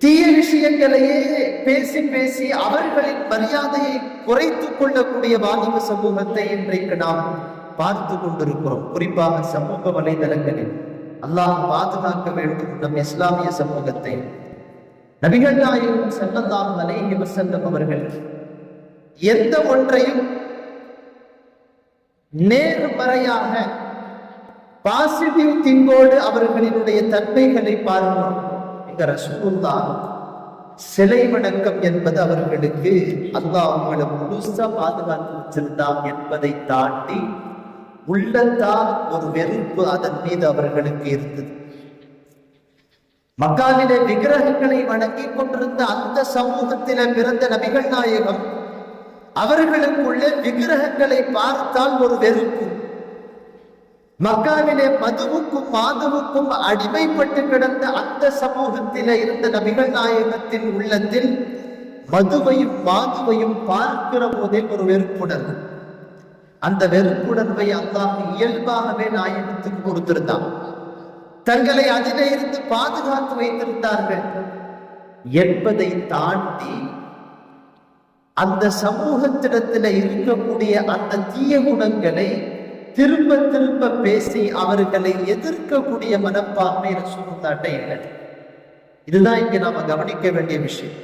தீய விஷயங்களையே பேசி பேசி அவர்களின் மரியாதையை குறைத்துக் கொள்ளக்கூடிய வாலிப சமூகத்தை இன்றைக்கு நாம் பார்த்து கொண்டிருக்கிறோம். குறிப்பாக சமூக வலைதளங்களில் அல்லாஹ் பாதுகாக்க வேண்டும் நம் இஸ்லாமிய சமூகத்தை. நபிகள் நாயகம் ஸல்லல்லாஹு அலைஹி வஸல்லம் அவர்கள் எந்த ஒன்றையும் நேர்மறையாக பாசிட்டிவ் திங்கோடு அவர்களினுடைய தன்மைகளை பார்க்கிறோம். ரசூலுல்லாஹ் சிலை வணக்கம் என்பது அவர்களுக்கு அல்லாஹ் அவங்களை முழுசா பாதுகாத்து வச்சிருந்தான் என்பதை தாண்டி உள்ளத்தால் ஒரு வெறுப்பு அதன் மீது அவர்களுக்கு இருந்தது. மக்காவிலே விக்கிரகங்களை வணங்கி கொண்டிருந்த அந்த சமூகத்தில பிறந்த நபிகள் நாயகம் அவர்களுக்குள்ளே விக்கிரகங்களை பார்த்தால் ஒரு வெறுப்பு. மக்காவிலே மதுவுக்கும் மாதுவுக்கும் அடிமைப்பட்டு கிடந்த அந்த சமூகத்திலே இருந்த நபிகள் நாயகத்தின் உள்ளத்தில் மதுவையும் மாதுவையும் பார்க்கிற போதே ஒரு வெறுப்புணர்வு. அந்த வெறுப்புணர்வை அல்லாஹ் இயல்பாகவே நாயகத்துக்கு கொடுத்திருந்தான். தங்களை அதிலே இருந்து பாதுகாத்து வைத்திருந்தார்கள் என்பதை தாண்டி அந்த சமூகத்திடத்தில் இருக்கக்கூடிய அந்த தீய குணங்களை திரும்ப திரும்ப பேசி அவர்களை எதிர்க்கக்கூடிய மனப்பான்மை ரசூலுல்லாஹ்ட்ட இல்லை. இதுதான் இங்க நாம கவனிக்க வேண்டிய விஷயம்.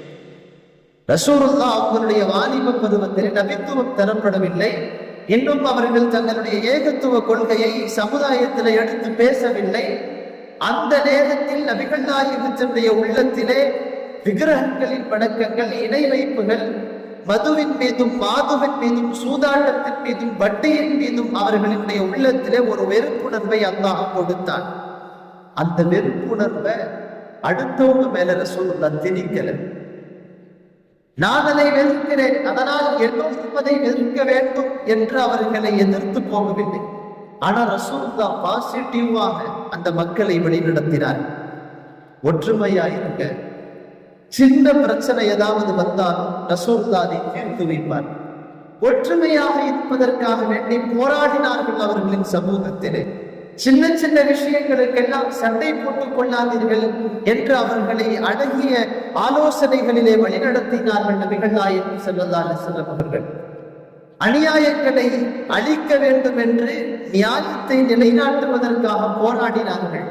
ரசூலுல்லாஹ் அவர்களுடைய வாலிப பருவத்தில் நபித்துவம் தரப்படவில்லை. இன்னும் அவர்கள் தங்களுடைய ஏகத்துவ கொள்கையை சமுதாயத்தில் எடுத்து பேசவில்லை. அந்த நேரத்தில் நபிகள் நாயகத்தினுடைய உள்ளத்திலே விக்கிரகங்களின் வணக்கங்கள், இணை வைப்புகள், மதுவின் மீதும் மாதுவின் மீதும் சூதாட்டத்தின் மீதும் வட்டியின் மீதும் அவர்களுடைய உள்ளத்திலே ஒரு வெறுப்புணர்வை அல்லாஹ் கொடுத்தான். அந்த வெறுப்புணர்வை அடுத்தவங்க மேல ரசூலுல்லாஹ் திணிக்கல. நான் அதை வெறுக்கிறேன், அதனால் எல்லோரும் அதை வெறுக்க வேண்டும் என்று அவர்களை எதிர்த்து போகவில்லை. ஆனால் ரசூலுல்லாஹ் பாசிட்டிவாக அந்த மக்களை வழிநடத்தினார். ஒற்றுமையாயிருங்க, சின்ன பிரச்சனை ஏதாவது வந்தாலும் ரசூலுல்லாஹ் அதை தீர்த்து வைப்பார். ஒற்றுமையாக இருப்பதற்காக வேண்டி போராடினார்கள் அவர்களின் சமூகத்திலே. சின்ன சின்ன விஷயங்களுக்கெல்லாம் சண்டை போட்டுக் கொள்ளாதீர்கள் என்று அவர்களை அழகிய ஆலோசனைகளிலே வழிநடத்தினார்கள் நபிகள் நாயகம் ஸல்லல்லாஹு அலைஹி வஸல்லம் அவர்கள். அநியாயங்களை அழிக்க வேண்டும் என்று நியாயத்தை நிலைநாட்டுவதற்காக போராடினார்கள்.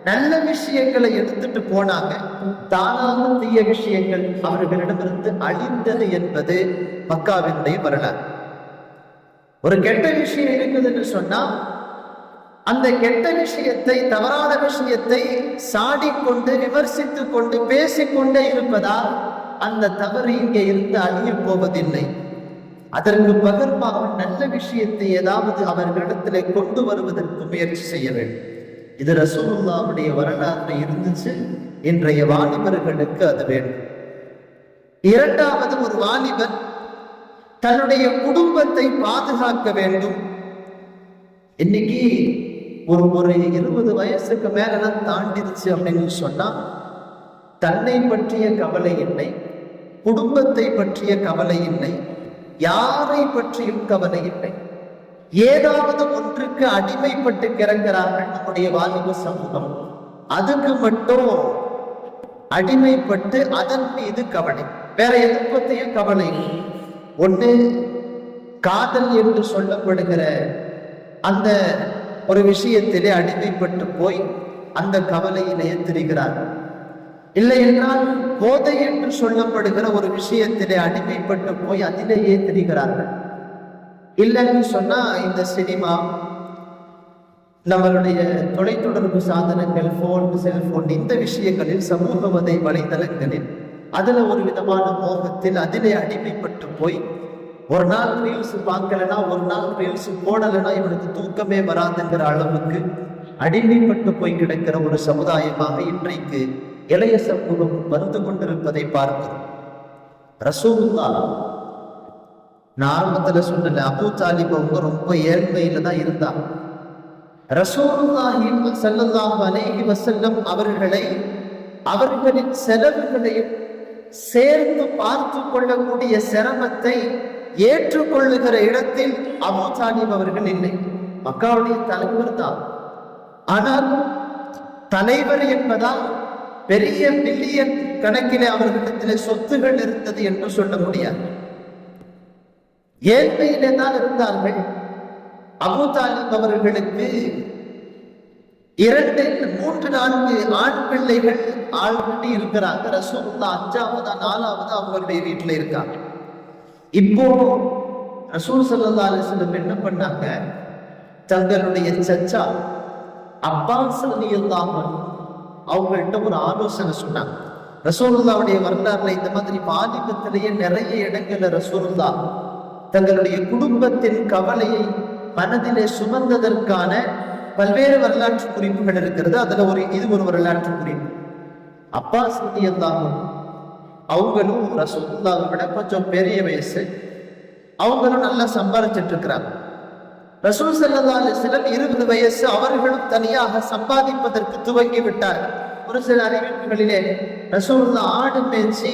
நல்ல விஷயங்களை எடுத்துட்டு போனாங்க. தானாக தீய விஷயங்கள் அவர்களிடமிருந்து அழிந்தது என்பது மக்காவினுடைய வரலாறு. ஒரு கெட்ட விஷயம் இருக்குது என்று சொன்னா அந்த கெட்ட விஷயத்தை, தவறான விஷயத்தை சாடிக்கொண்டு விமர்சித்துக் கொண்டு பேசிக்கொண்டே இருப்பதால் அந்த தவறு இங்கே இருந்து அழிய போவதில்லை. அதற்கு பகர்மாக நல்ல விஷயத்தை ஏதாவது அவர்களிடத்திலே கொண்டு வருவதற்கு முயற்சி செய்ய வேண்டும். இது ரசூலுல்லாஹ்வுடைய வரலாறு இருந்துச்சு. இன்றைய வாலிபர்களுக்கு அது வேண்டும். இரண்டாவது, ஒரு வாலிபன் தன்னுடைய குடும்பத்தை பாதுகாக்க வேண்டும். இன்னைக்கு ஒரு 20 வயசுக்கு மேலாம் தாண்டிருச்சு அப்படின்னு சொன்னா தன்னை பற்றிய கவலை இல்லை, குடும்பத்தை பற்றிய கவலை இல்லை, யாரை பற்றியும் கவலை இல்லை. ஏதாவது ஒன்றுக்கு அடிமைப்பட்டு கிறங்கிறார்கள் நம்முடைய வாலிப சமூகம். அதுக்கு மட்டும் அடிமைப்பட்டு அதன் மீது கவலை, வேற எதை பற்றியும் கவலை. ஒன்று காதல் என்று சொல்லப்படுகிற அந்த ஒரு விஷயத்திலே அடிமைப்பட்டு போய் அந்த கவலையிலேயே திரிகிறார்கள். இல்லை என்றால் போதை என்று சொல்லப்படுகிற ஒரு விஷயத்திலே அடிமைப்பட்டு போய் அதிலேயே திரிகிறார்கள். இல்லைன்னு சொன்னா இந்த சினிமா, நம்மளுடைய தொலைத்தொடர்பு சாதனங்கள், போன், செல்போன், இந்த விஷயங்களில், சமூக வலைதளங்களில் அதுல ஒரு விதமான மோகத்தில் அதிலே அடிமைப்பட்டு போய் ஒரு நாள் ரீல்ஸ் பார்க்கலன்னா, ஒரு நாள் ரீல்ஸ் போடலைன்னா இவனுக்கு தூக்கமே வராதுங்கிற அளவுக்கு அடிமைப்பட்டு போய் கிடக்கிற ஒரு சமுதாயமாக இன்றைக்கு இளைய சமூகம் வந்து கொண்டிருப்பதை பார்க்கிறோம். ரசூலுல்லாஹ், நான் ஆரம்பத்துல சொன்னல, அபூ தாலிப் அவங்க ரொம்ப ஏழ்மையில தான் இருந்தாங்க. ரசூலுல்லாஹி ஸல்லல்லாஹு அலைஹி வஸல்லம் அவர்களை, அவர்களின் செலவுகளையும் சேர்ந்து பார்த்து கொள்ளக்கூடிய சிரமத்தை ஏற்றுக்கொள்ளுகிற இடத்தில் அபூ தாலிப் அவர்கள் இல்லை. மக்காவுடைய தலைவர் தான். ஆனால் தலைவர் என்பதால் பெரிய பில்லியன் கணக்கிலே அவர்களிடத்தில் சொத்துகள் இருந்தது என்று சொல்ல முடியாது. ஏழ்மையிலே தான் இருந்தார்கள். அபூ தாலிப் அவர்களுக்கு 2, 3, 4 ஆண் பிள்ளைகள் ஆல்ரெடி இருக்கிறாங்க. ரசூலுல்லாஹ் 5வது 4வது அவங்களுடைய வீட்டுல இருக்காங்க. இப்போ ரசூல் ஸல்லல்லாஹு அலைஹி வஸல்லம் என்ன பண்ணாங்க, தங்களுடைய சச்சா அப்பாஸ் ரலியல்லாஹு அன்ஹு அவங்கள்ட்ட ஒரு ஆலோசனை சொன்னாங்க. ரசூலுல்லாவுடைய வரலாறுல இந்த மாதிரி வாலிபத்திலேயே நிறைய இடங்கள்ல ரசூலுல்லா தங்களுடைய குடும்பத்தின் கவலையை மனதிலே சுமந்ததற்கான பல்வேறு வரலாற்று குறிப்புகள் இருக்கிறது. அதுல இது ஒரு வரலாற்று குறிப்பு. அப்பாஸ் ரலியல்லாஹு அவங்களும் ரசூலுல்லாவை விட கொஞ்சம் பெரிய வயசு, அவங்களும் நல்லா சம்பாதிச்சிட்டு இருக்கிறாங்க. ரசூல் ஸல்லல்லாஹு அலைஹி வஸல்லம் 20 வயசு, அவர்களும் தனியாக சம்பாதிப்பதற்கு துவங்கி விட்டார்கள். ஒரு சில அறிவிப்புகளிலே ரசூலுல்லாஹ் ஆடு மேய்ச்சி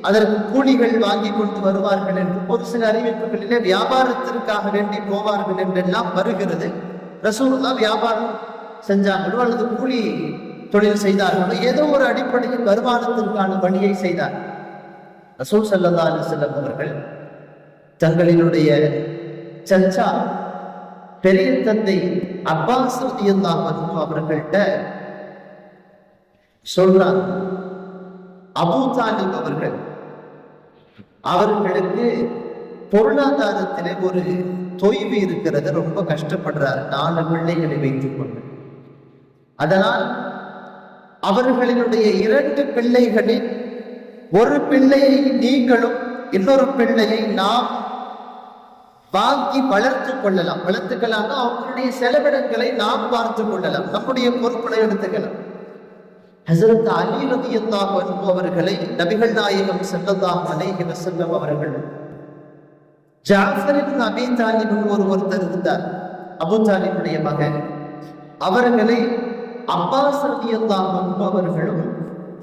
அதற்கு கூலிகள் வாங்கி கொண்டு வருவார்கள் என்று, ஒரு சில அறிவிப்புகளிலே வியாபாரத்திற்காக வேண்டி போவார்கள் என்றெல்லாம் வருகிறது. ரசூலுல்லாஹ் வியாபாரம் செஞ்சாங்களோ அல்லது கூலி தொழில் செய்தார்களோ ஏதோ ஒரு அடிப்படையில் வருமானத்திற்கான வழியை செய்தார். ரசூல் ஸல்லல்லாஹு அலைஹி வஸல்லம் அவர்கள் தங்களினுடைய சச்சா பெரிய தந்தை அப்பாஸ் ரலியல்லாஹு அன்ஹு அவர்கள்ட்ட சொல்றாங்க, அபூ தாலிப் அவர்களுக்கு பொருளாதாரத்திலே ஒரு தொய்வு இருக்கிறது, ரொம்ப கஷ்டப்படுறார் 4 பிள்ளைகளை வைத்துக் கொண்டு. அதனால் அவர்களினுடைய 2 பிள்ளைகளில் ஒரு பிள்ளையை நீங்களும் இன்னொரு பிள்ளையை நாம் வாங்கி வளர்த்துக்கலாம், அவங்களுடைய செலவினங்களை நாம் பார்த்துக் கொள்ளலாம், நம்முடைய பொறுப்புகளை எடுத்துக்கலாம். ஹஸரத் அலி ரலியல்லாஹு அன்ஹு அவர்களை நபிகள் நாயகம் ஸல்லல்லாஹு அலைஹி வஸல்லம் அவர்கள் ஜாஃபர் இப்னு அபீ தாலிப் ஒருத்தர் இருந்தார், அபூ தாலிபுடைய மகன். அவர்களை அப்பாஸ் ரலியல்லாஹு அன்ஹு அவர்களும்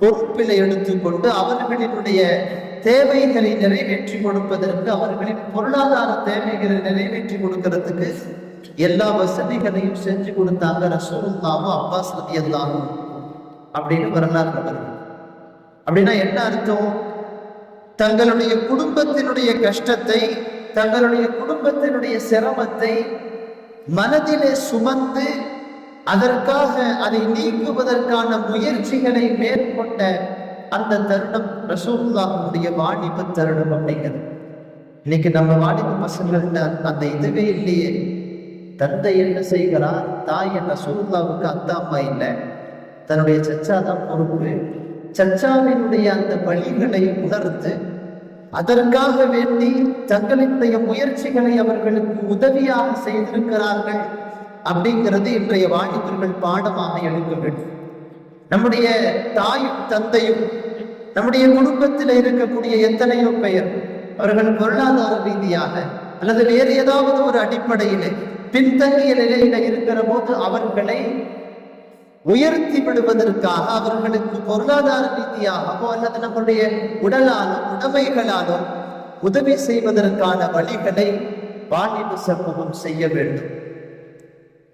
பொறுப்பில் எடுத்துக்கொண்டு அவர்களினுடைய தேவைகளை நிறைவேற்றி கொடுப்பதற்கு, அவர்களின் பொருளாதார தேவைகளை நிறைவேற்றி கொடுக்கிறதுக்கு எல்லா வசதிகளையும் செஞ்சு கொடுத்தாங்க ரசூலுல்லாஹ் அப்பாஸ் ரலியல்லாஹு அப்படின்னு வரலாறு வருது. அப்படின்னா என்ன அர்த்தம்? தங்களுடைய குடும்பத்தினுடைய கஷ்டத்தை, தங்களுடைய குடும்பத்தினுடைய சிரமத்தை மனதிலே சுமந்து அதற்காக அதை நீக்குவதற்கான முயற்சிகளை மேற்கொண்ட அந்த தருணம் ரசூலுல்லாஹ்வுடைய வாலிப தருணம் அப்படிங்கிறது. இன்னைக்கு நம்ம வாலிப பசங்கள்ட்ட அந்த இதுவே இல்லையே. தந்தை என்ன செய்கிறார், தாய் என்ன, ரசூலுல்லாஹ்வுக்கு அத்தா அம்மா இல்லை, தன்னுடைய சச்சா தான் பொறுப்பு. சச்சாவினுடைய அந்த வழிகளை உணர்ந்து அதற்காக வேண்டி தங்களினுடைய முயற்சிகளை அவர்களுக்கு உதவியாக செய்திருக்கிறார்கள் அப்படிங்கிறது இன்றைய வாலிபர்கள் பாடமாக எடுக்க வேண்டும். நம்முடைய தாயும் தந்தையும் நம்முடைய குடும்பத்தில் இருக்கக்கூடிய எத்தனையோ பெயர் அவர்கள் பொருளாதார ரீதியாக அல்லது வேறு ஏதாவது ஒரு அடிப்படையிலே பின்தங்கிய நிலையில இருக்கிற போது அவர்களை உயர்த்தி விடுவதற்காக, அவர்களுக்கு பொருளாதார ரீதியாகவோ அல்லது நம்முடைய உடலாலோ உடைமைகளாலோ உதவி செய்வதற்கான வழிகளை வாலிப சமூகம் செய்ய வேண்டும்.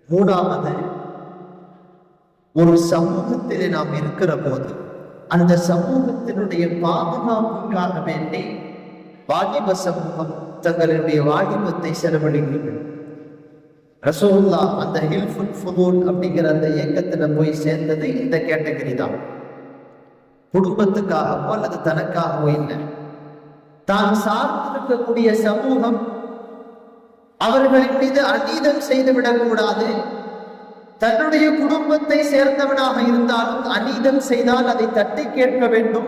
3வது, ஒரு சமூகத்திலே நாம் இருக்கிற போது அந்த சமூகத்தினுடைய பாதுகாப்புக்காக வேண்டி வாலிப சமூகம் தங்களுடைய வாலிபத்தை செலவழிக்கிறது. ரசூலுல்லாஹ் அந்த ஹில்ஃபுல் ஃபுதூல் அப்படிங்கிற அந்த இயக்கத்துல போய் சேர்ந்தது இந்த கேட்டகரி தான். குடும்பத்துக்காகவோ அல்லது தனக்காகவோ இல்லை, தான் சார்ந்திருக்கக்கூடிய சமூகம் அவர்களின் மீது அநீதம் செய்துவிடக் கூடாது. தன்னுடைய குடும்பத்தை சேர்ந்தவனாக இருந்தாலும் அநீதம் செய்தால் அதை தட்டி கேட்க வேண்டும்.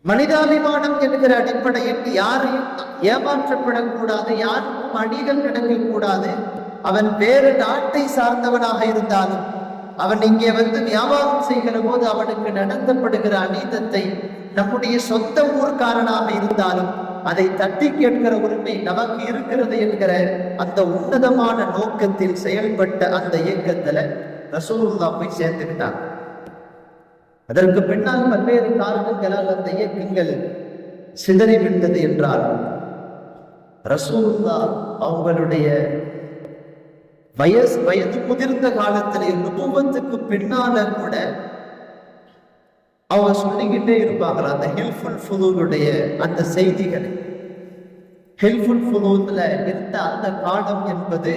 மனிதாபிமானம் என்கிற அடிப்படையில் யாரையும் ஏமாற்றப்படக்கூடாது, யாருக்கும் அநீதம் நடக்கக்கூடாது. அவன் வேறு நாட்டை சார்ந்தவனாக இருந்தாலும் அவன் இங்கே வந்து வியாபாரம் செய்கிற போது அவனுக்கு நடத்தப்படுகிற அநீதத்தை நம்முடைய சொந்த ஊர்க்காரனாக இருந்தாலும் அதை தட்டி கேட்கிற உரிமை நமக்கு இருக்கிறது என்கிற அந்த உன்னதமான நோக்கத்தில் செயல்பட்ட அந்த இயக்கத்துல ரசூலுல்லாஹ் போய் சேர்ந்துக்கிட்டாங்க. அதற்கு பின்னால் பல்வேறு காரணங்களால் அந்த இயக்கங்கள் சிதறிவிட்டது என்றாலும் ரசூலுல்லாஹ் அவங்களுடைய வயது முதிர்ந்த காலத்திலே நுபுவத்துக்கு பின்னால கூட அவங்க சொல்லிக்கிட்டே இருப்பாங்க அந்த ஹில்ஃபுல் ஃபுதூலுடைய அந்த செய்திகளை. ஹில்ஃபுல் ஃபுதூல்ல இருந்த அந்த காலம் என்பது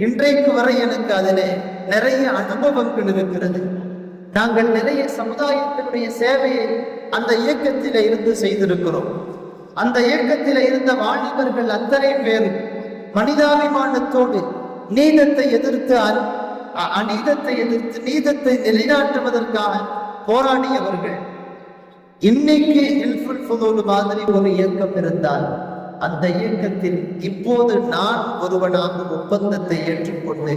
இன்றைக்கு வரை எனக்கு அதிலே நிறைய அனுபவங்கள் இருக்கிறது. நாங்கள் நிறைய சமுதாயத்தினுடைய சேவையை அந்த இயக்கத்தில இருந்து செய்திருக்கிறோம். அந்த இயக்கத்தில இருந்த வாலிபர்கள் அத்தனை பேரும் மனிதாபிமானத்தோடு நீதத்தை எதிர்த்து அநீதத்தை எதிர்த்து நீதத்தை நிலைநாட்டுவதற்காக போராடியவர்கள். இன்னைக்கு ஹில்ஃபுல் ஃபுதூல் மாதிரி ஒரு இயக்கம் இருந்தால் அந்த இயக்கத்தில் இப்போது நான் ஒருவனாக ஒப்பந்தத்தை ஏற்றுக்கொண்டு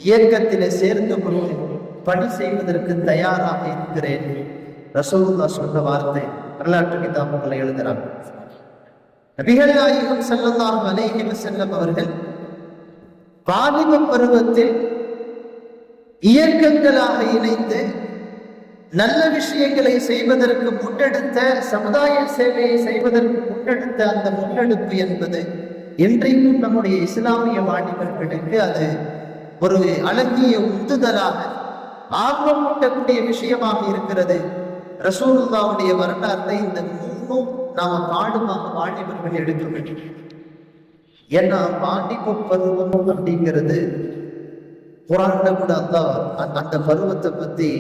இயக்கத்திலே சேர்ந்து கொண்டு பணி செய்வதற்கு தயாராக இருக்கிறேன். ரசூலுல்லாஹ் சொன்ன வார்த்தை வரலாற்று கிதாபுகளை எழுதுகிறாங்க. நபிகள் நாயகம் ஸல்லல்லாஹு அலைஹி வஸல்லம் அவர்கள் வாலிப பருவத்தில் இயக்கங்களாக இணைந்து நல்ல விஷயங்களை செய்வதற்கு முன்னெடுத்த, சமுதாய சேவையை செய்வதற்கு முன்னெடுத்த அந்த முன்னெடுப்பு என்பது இன்றைக்கும் நம்முடைய இஸ்லாமிய வாலிபர்களுக்கு அது ஒரு அழகிய உந்துதலாக ஆர்வமூட்டக்கூடிய விஷயமாக இருக்கிறது. ரசூலுல்லாஹ்வுடைய வரலாற்றை இந்த மூணும் நாம பாடுமாக வாலிபர்கள் எடுக்க வேண்டும். ஏன்னா வாலிப பருவம் அப்படிங்கிறது குர்ஆன்ல கூட அந்த பருவத்தை பத்தி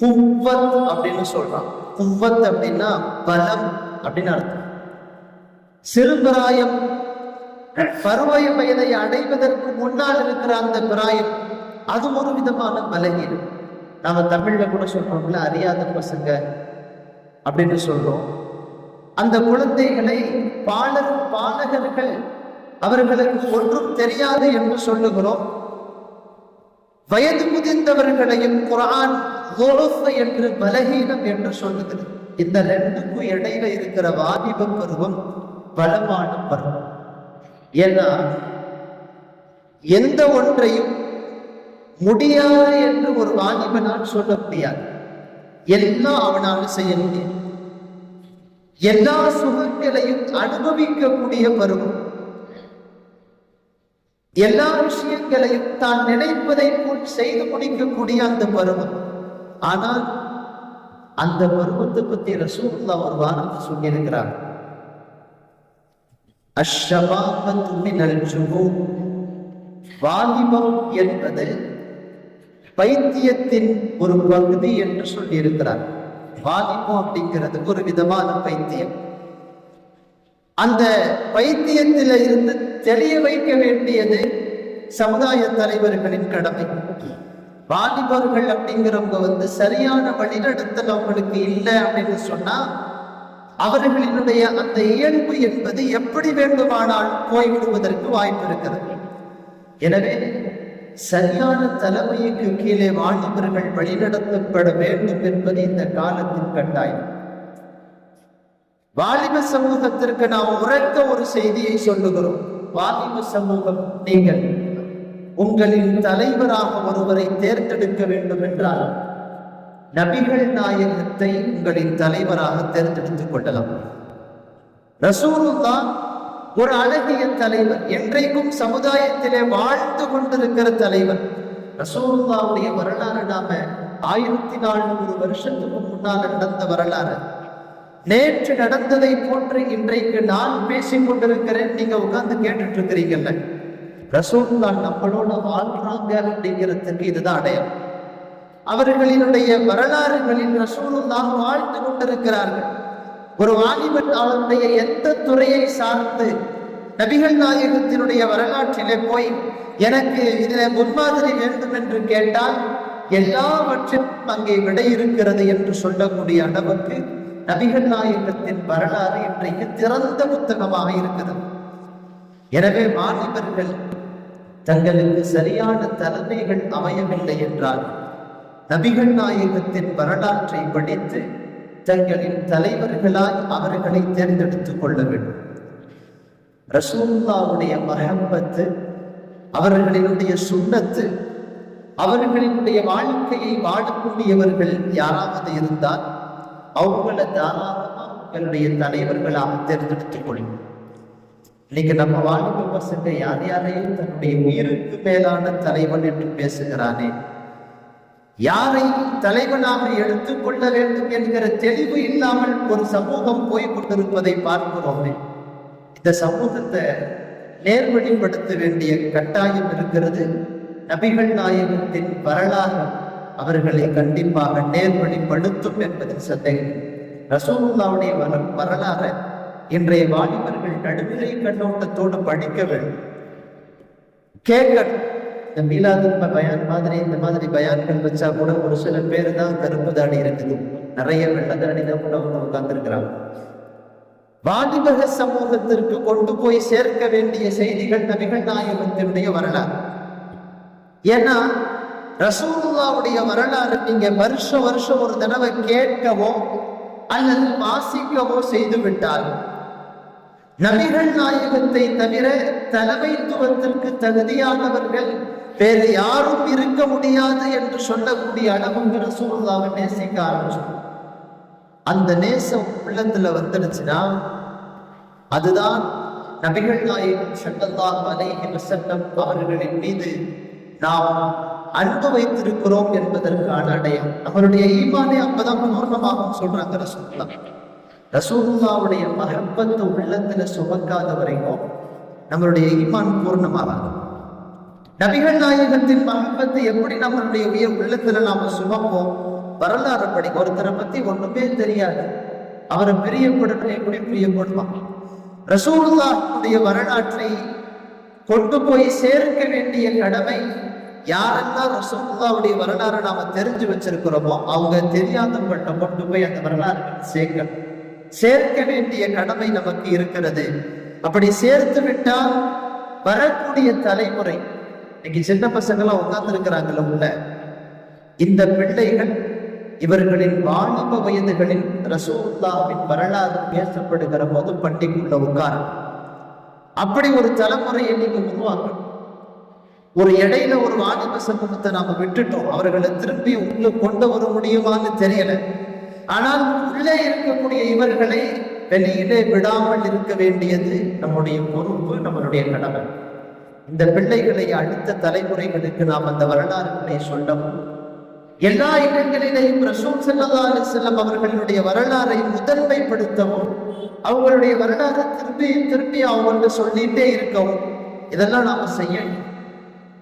குவ்வத் அப்படின்னு சொல்றான். குவ்வத் அப்படின்னா பலம் அப்படின்னு அர்த்தம். சிறுபிராயம், பருவ வயதை அடைவதற்கு முன்னால் இருக்கிற அந்த பிராயம், அது ஒரு விதமான பலகீனம். நாம தமிழ்ல கூட சொல்றோம்ல, அறியாத பசங்க அப்படின்னு சொல்றோம். அந்த குழந்தைகளை பாலகர்கள் அவர்களுக்கு ஒன்றும் தெரியாது என்று சொல்லுகிறோம். வயது முதிர்ந்தவர்களையும் குர்ஆன் என்று பலகீனம் என்று சொல்லுகிறது. இந்த ரெண்டுக்கும் இடையில இருக்கிற வாலிப பருவம் பலமான பருவம். ஏன்னா எந்த ஒன்றையும் முடியாது என்று ஒரு வாலிபனால் சொல்ல முடியாது. எல்லாம் அவனால் செய்ய முடியும். எல்லா சுகங்களையும் அனுபவிக்கக்கூடிய பருவம், எல்லா விஷயங்களையும் தான் நினைப்பதை போல் செய்து முடிக்கக்கூடிய அந்த பருவம். ஆனால் அந்த பருவத்தை பத்தி ரசூலுல்லாஹ் ஒரு வார்த்தை சொல்லியிருக்கிறார். அஷ்ஷபாபத்து மினல் ஜுனூன், வாலிபம் என்பது பைத்தியத்தின் ஒரு பகுதி என்று சொல்லியிருக்கிறார். வாலிபம் அப்படிங்கிறது ஒரு விதமான பைத்தியம். அந்த பைத்தியத்தில இருந்து தெரிய வைக்க வேண்டியது சமுதாய தலைவர்களின் கடமை. வாலிபர்கள் அப்படிங்கிறவங்க சரியான வழிநடத்தல் அவங்களுக்கு இல்லை அப்படின்னு சொன்னா அவர்களினுடைய அந்த இயல்பு என்பது எப்படி வேண்டுமானாலும் போய்விடுவதற்கு வாய்ப்பு இருக்கிறது. எனவே சரியான தலைமைக்கு கீழே வாலிபர்கள் வழிநடத்தப்பட வேண்டும் என்பது இந்த காலத்தின் கட்டாயம். வாலிப சமூகத்திற்கு நாம் உரைத்த ஒரு செய்தியை சொல்லுகிறோம். வாலிப சமூகம், நீங்கள் உங்களின் தலைவராக ஒருவரை தேர்ந்தெடுக்க வேண்டும் என்றால் நபிகள் நாயகத்தை உங்களின் தலைவராக தேர்ந்தெடுத்துக் கொள்ளலாம். ரசூலுல்லாஹ் ஒரு அழகிய தலைவர், என்றைக்கும் சமுதாயத்திலே வாழ்ந்து கொண்டிருக்கிற தலைவர். ரசூலுல்லாஹ்வுடைய வரலாறு நாம 1400 வருஷத்துக்கு முன்னால் நடந்த வரலாறு. நேற்று நடந்ததை போன்று இன்றைக்கு நான் பேசிக் கொண்டிருக்கிறேன், நீங்க உட்கார்ந்து கேட்டுட்டு இருக்கிறீங்கல்ல. ரசூலுல்லாஹ் நம்மளோட வாழ்றாங்க அப்படிங்கிறதுக்கு இதுதான் அடையாளம். அவர்களினுடைய வரலாறுகளில் ரசூலுல்லாஹ் வாழ்ந்து கொண்டிருக்கிறார்கள். ஒரு வாலிபன் அவருடைய எந்த துறையை சார்ந்து நபிகள் நாயகத்தினுடைய வரலாற்றிலே போய் எனக்கு இதுல முன்மாதிரி வேண்டும் என்று கேட்டால் எல்லாவற்றிற்கும் அங்கே விடை இருக்கிறது என்று சொல்லக்கூடிய அளவுக்கு நபிகள் நாயகத்தின் வரலாறு இன்றைக்கு திறந்த புத்தகமாக இருக்கிறது. எனவே வாலிபர்கள் தங்களுக்கு சரியான தலைமைகள் அமையவில்லை என்றால் நபிகள் நாயகத்தின் வரலாற்றை படித்து தங்களின் தலைவர்களாய் அவர்களை தேர்ந்தெடுத்துக் கொள்ள வேண்டும். ரசூலுல்லாஹ்வுடைய மஹப்பத்து, அவர்களினுடைய சுன்னத்து, அவர்களினுடைய வாழ்க்கையை வாழக்கூடியவர்கள் யாராவது இருந்தால் அவங்களை தாராளமாக அவர்களுடைய தலைவர்களாக தேர்ந்தெடுத்துக் கொள்ளும். இன்னைக்கு நம்ம வாலிப பசங்க யாரையும் தன்னுடைய உயிருக்கு மேலான தலைவன் என்று பேசுகிறானே, யாரை தலைவனாக எடுத்துக்கொள்ள வேண்டும் என்கிற தெளிவு இல்லாமல் ஒரு சமூகம் போய் கொண்டிருப்பதை பார்க்கிறோமே. இந்த சமூகத்தை நேர்வழிப்படுத்த வேண்டிய கட்டாயம் இருக்கிறது. நபிகள் நாயகத்தின் வரலாறு அவர்களை கண்டிப்பாக நேர்வழிப்படுத்தும் என்பதில் சந்தேகம். ரசூலுல்லாஹ்வுடைய வரலாறு இன்றைய வாலிபர்கள் நடுநிலை கண்ணோட்டத்தோடு படிக்க வேண்டும், கேட்கணும். இந்த மீலாது பயான் மாதிரி இந்த மாதிரி பயான்கள் வச்சா கூட ஒரு சில பேர் தான் கருப்பு தாடி இருக்குது, நிறைய வெள்ள தாடி தான் கூட உட்கார்ந்துருக்கிறாங்க. வாலிபக சமூகத்திற்கு கொண்டு போய் சேர்க்க வேண்டிய செய்திகள் நபிகள் நாயகத்தினுடைய வரலாறு. ஏன்னா ரசூலுல்லாவுடைய வரலாறு நீங்க வருஷம் ஒரு தடவை கேட்கவோ அல்லது வாசிக்கவோ செய்து விட்டால் நபிகள் நாயகத்தை தவிர தலைமைத்துவத்திற்கு தகுதியானவர்கள் வேறு யாரும் இருக்க முடியாது என்று சொல்லக்கூடிய அளவுக்கு ரசூலுல்லாவை நேசிக்க ஆரம்பிச்சோம். அந்த நேசம் உள்ளத்துல வந்துடுச்சுன்னா அதுதான் நபிகள் நாயகம் ஸல்லல்லாஹு அலைஹி வஸல்லம் அவர்களின் மீது நாம் அன்பு வைத்திருக்கிறோம் என்பதற்கான அடையாளம். நம்மளுடைய ஈமானை அப்பதான் பூர்ணமாக சொல்றாங்க ரசூலுல்லாஹ். ரசூலுல்லாவுடைய மஹப்பத்து உள்ளத்துல சுமக்காத வரைக்கும் நம்மளுடைய ஈமான் பூர்ணமாகாது. நபிகள் நாயகத்தின் மஹப்பத்தை எப்படி நம்மளுடைய உயர் உள்ளத்துல நாம சுமப்போம்? வரலாறு படி ஒருத்தரை பத்தி ஒண்ணுமே தெரியாது, அவரை பிரியப்படணும், எப்படி பிரியப்படுவான்? ரசூலுல்லாஹ்வுடைய வரலாற்றை கொண்டு போய் சேர்க்க வேண்டிய கடமை யாரெல்லாம் ரசூலுல்லாஹ்வுடைய வரலாறு நாம தெரிஞ்சு வச்சிருக்கிறோமோ அவங்க தெரியாதவங்கள்ட்ட கொண்டு போய் அந்த வரலாறு சேர்க்க வேண்டிய கடமை நமக்கு இருக்கிறது. அப்படி சேர்த்து விட்டால் வரக்கூடிய தலைமுறை, இன்னைக்கு சின்ன பசங்களாம் உட்கார்ந்து இருக்கிறாங்கல்ல உள்ள, இந்த பிள்ளைகள் இவர்களின் வாலிப வயதுகளில் ரசூலுல்லாஹ்வின் வரலாறு பேசப்படுகிற போது பண்டிகைக்குள்ள உட்காரும். அப்படி ஒரு தலைமுறையை நீங்க உருவாக்கணும். ஒரு இடையில ஒரு வாலிப சமூகத்தை நாம விட்டுட்டோம், அவர்களை திரும்பி உள்ள கொண்டு வர முடியுமான்னு தெரியல. ஆனால் உள்ளே இருக்கக்கூடிய இவர்களை வெளியிலே விடாமல் இருக்க வேண்டியது நம்முடைய பொறுப்பு, நம்மளுடைய கடமை. இந்த பிள்ளைகளை அடுத்த தலைமுறைகளுக்கு நாம் அந்த வரலாறுகளை சொல்லவும், எல்லா இடங்களிலேயும் ரசூல் ஸல்லல்லாஹு அலைஹி வஸல்லம் அவர்களுடைய வரலாறை முதன்மைப்படுத்தவும், அவங்களுடைய வரலாறை திருப்பி அவங்கள்ட்ட சொல்லிட்டே இருக்கவும், இதெல்லாம் நாம செய்யணும்.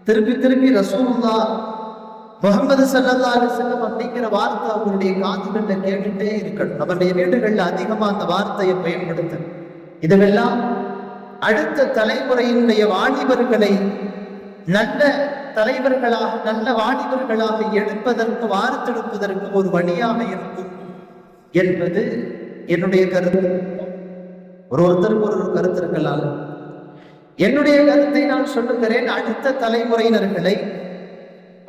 திருப்பி ரசூலுல்லாஹ் முஹம்மது ஸல்லல்லாஹு அலைஹி வஸல்லம் அப்படிங்கிற வார்த்தை அவங்களுடைய காதுகள்ல கேட்டுட்டே இருக்கணும். நம்மளுடைய வீடுகள்ல அதிகமா அந்த வார்த்தையை பயன்படுத்த, இதுவெல்லாம் அடுத்த தலைமுறையினுடைய வாலிபர்களை நல்ல தலைவர்களாக, நல்ல வாலிபர்களாக எடுப்பதற்கு, வார்த்தெடுப்பதற்கு ஒரு வழியாக இருக்கும் என்பது என்னுடைய கருத்து. ஒருத்தருக்கு ஒரு கருத்து இருக்கலாம். என்னுடைய கருத்தை நான் சொல்லுகிறேன். அடுத்த தலைமுறையினர்களை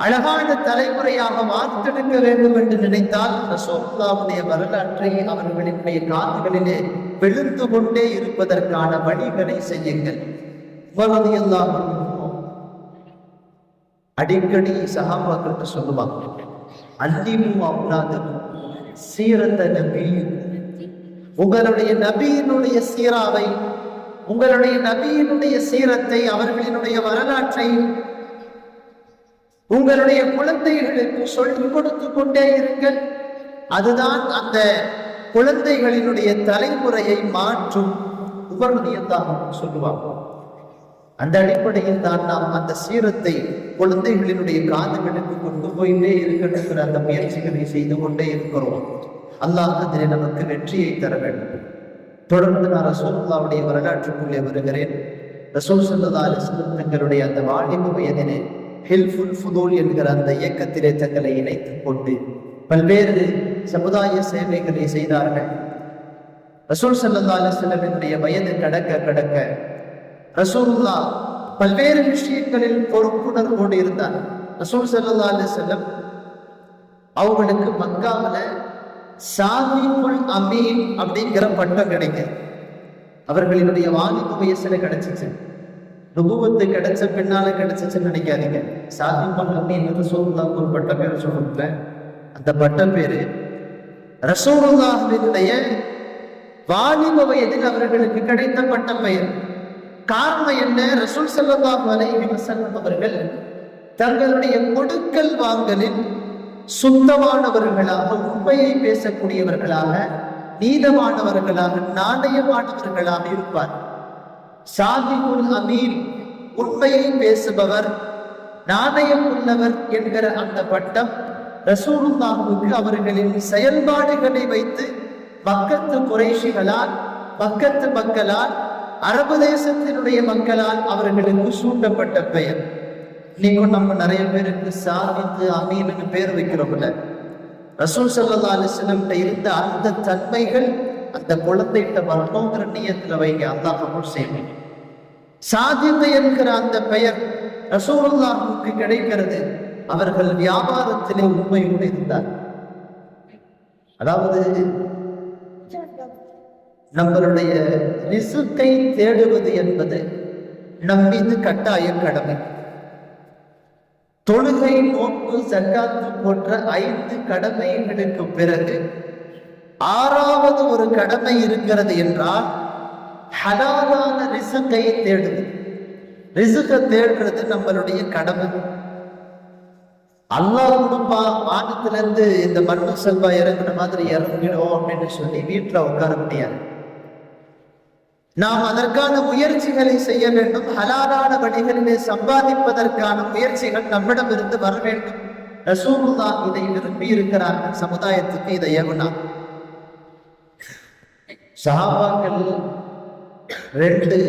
அழகான தலைமுறையாக வார்த்தெடுக்க வேண்டும் என்று நினைத்தால் ரசூலுல்லாஹ்வுடைய வரலாற்றை அவர்களுடைய காதுகளிலே விழுந்து கொண்டே இருப்பதற்கான வழிகளை செய்யுங்கள். ரலியல்லாஹு அன்ஹு அடிக்கடி சஹாபாக்கள் சொல்லுவாங்க, அல்லிமு அவுலாதக்கும் சீரத்த நபி, உங்களுடைய நபியினுடைய சீராவை, உங்களுடைய நபியினுடைய சீரத்தை, அவர்களினுடைய வரலாற்றை உங்களுடைய குழந்தைகளுக்கு சொல்லிக் கொடுத்து கொண்டே இருங்கள். அதுதான் அந்த குழந்தைகளினுடைய தலைமுறையை மாற்றும் உபநியத்தாக சொல்லுவாங்க. அந்த அடிப்படையில் தான் நாம் அந்த சீரத்தை குழந்தைகளினுடைய காதுகளுக்கு கொண்டு போயிட்டே இருக்கின்ற அந்த முயற்சிகளை செய்து கொண்டே இருக்கிறோம். அல்லாஹ் அதிலே நமக்கு வெற்றியை தர வேண்டும். தொடர்ந்து நான் ரசூலுல்லாஹ்வுடைய வரலாற்றுக்குள்ளே வருகிறேன். ரசூல் ஸல்லல்லாஹு அலைஹி வஸல்லம் தங்களுடைய அந்த வாலிப வயதிலே ஹில்ஃபுல் ஃபுதூல் என்கிற அந்த இயக்கத்திலே தங்களை இணைத்துக் கொண்டு பல்வேறு சமுதாய சேவைகளை செய்தார்கள். ரசூல் ஸல்லல்லாஹு அலைஹி வஸல்லமினுடைய வயது கடக்க ரசூலுல்லாஹ் பல்வேறு விஷயங்களில் பொறுப்புணர்வோடு இருந்தார். ரசூல் ஸல்லல்லாஹு அலைஹி வஸல்லம் அவங்களுக்கு மக்காவில சாதிக்குல் அமீன் அப்படிங்கிற பட்டம் கிடைக்கும். அவர்களினுடைய வாலிப வயசுல கிடைச்சிச்சு. நுபுவத்து கிடைச்ச பின்னால கிடைச்சிச்சுன்னு நினைக்காதீங்க. சாதிக்குல் அமீன் ரசூலுல்லாஹ் ஒரு பட்ட பேரை சொல்லுங்க. அந்த பட்டம் பேரு ரசூலுல்லாஹ்வினுடைய வாலிப வயதில் அவர்களுக்கு கிடைத்த பட்ட பெயர். காரணம் என்ன? ரசூல் ஸல்லல்லாஹு அலைஹி வஸல்லம் அவர்கள் தங்களுடைய கொடுக்கல் வாங்கலில் சுத்தமானவர்களாக, உண்மையை பேசக்கூடியவர்களாக, நீதமானவர்களாக, நாணயமானவர்களாக இருப்பார். சாதிகுல் அமீன், உண்மையை பேசுபவர், நாணயம் உள்ளவர் என்கிற அந்த பட்டம் ரசூலுல்லாஹுவுக்கு அவர்களின் செயல்பாடுகளை வைத்து மக்கத்து குறைஷிகளால், மக்கத்து மக்களால், அரபு தேசத்தினுடைய மக்களால் அவர்களுக்கு சூட்டப்பட்ட பெயர். இன்னைக்கும் நம்ம நிறைய பேருக்கு சாபித்து அமீன்னு பேர் வைக்கிறோம்ல. ரசூல் ஸல்லல்லாஹு அலைஹி வஸல்லம் இருந்த அந்த தன்மைகள் அந்த குழந்தைகிட்ட வரணுங்கிற நியத்துல வைங்க, அல்லாஹ் கபூல் செய்வான். சாதித் என்கிற அந்த பெயர் ரசூலுல்லாஹ்வுக்கு கிடைக்கிறது. அவர்கள் வியாபாரத்திலே உண்மையோடு இருந்தார். அதாவது நம்மளுடைய ரிசுக்கை தேடுவது என்பது நம் மீது கட்டாய கடமை. தொழுகை, நோன்பு, ஜக்காத்து போன்ற 5 கடமைகளுக்கு பிறகு 6வது ஒரு கடமை இருக்கிறது என்றால் ஹலாலான ரிசுக்கை தேடுவது. ரிசுக்கை தேடுறது நம்மளுடைய கடமை. அல்லாஹ் கொடுப்பா, வானத்திலிருந்து இந்த மண்ணு செல்வா இறங்குற மாதிரி இறங்கிடும் அப்படின்னு சொல்லி வீட்டுல உட்கார முடியாது. நாம் அதற்கான முயற்சிகளை செய்ய வேண்டும். ஹலாலான வழிகளிலே சம்பாதிப்பதற்கான முயற்சிகள் நம்மிடம் இருந்து வர வேண்டும். ரசூலுல்லாஹ் இதை விரும்பி இருக்கிறார்கள். சமுதாயத்துக்கு இதை ஏவனார். சஹாபாக்கள் 2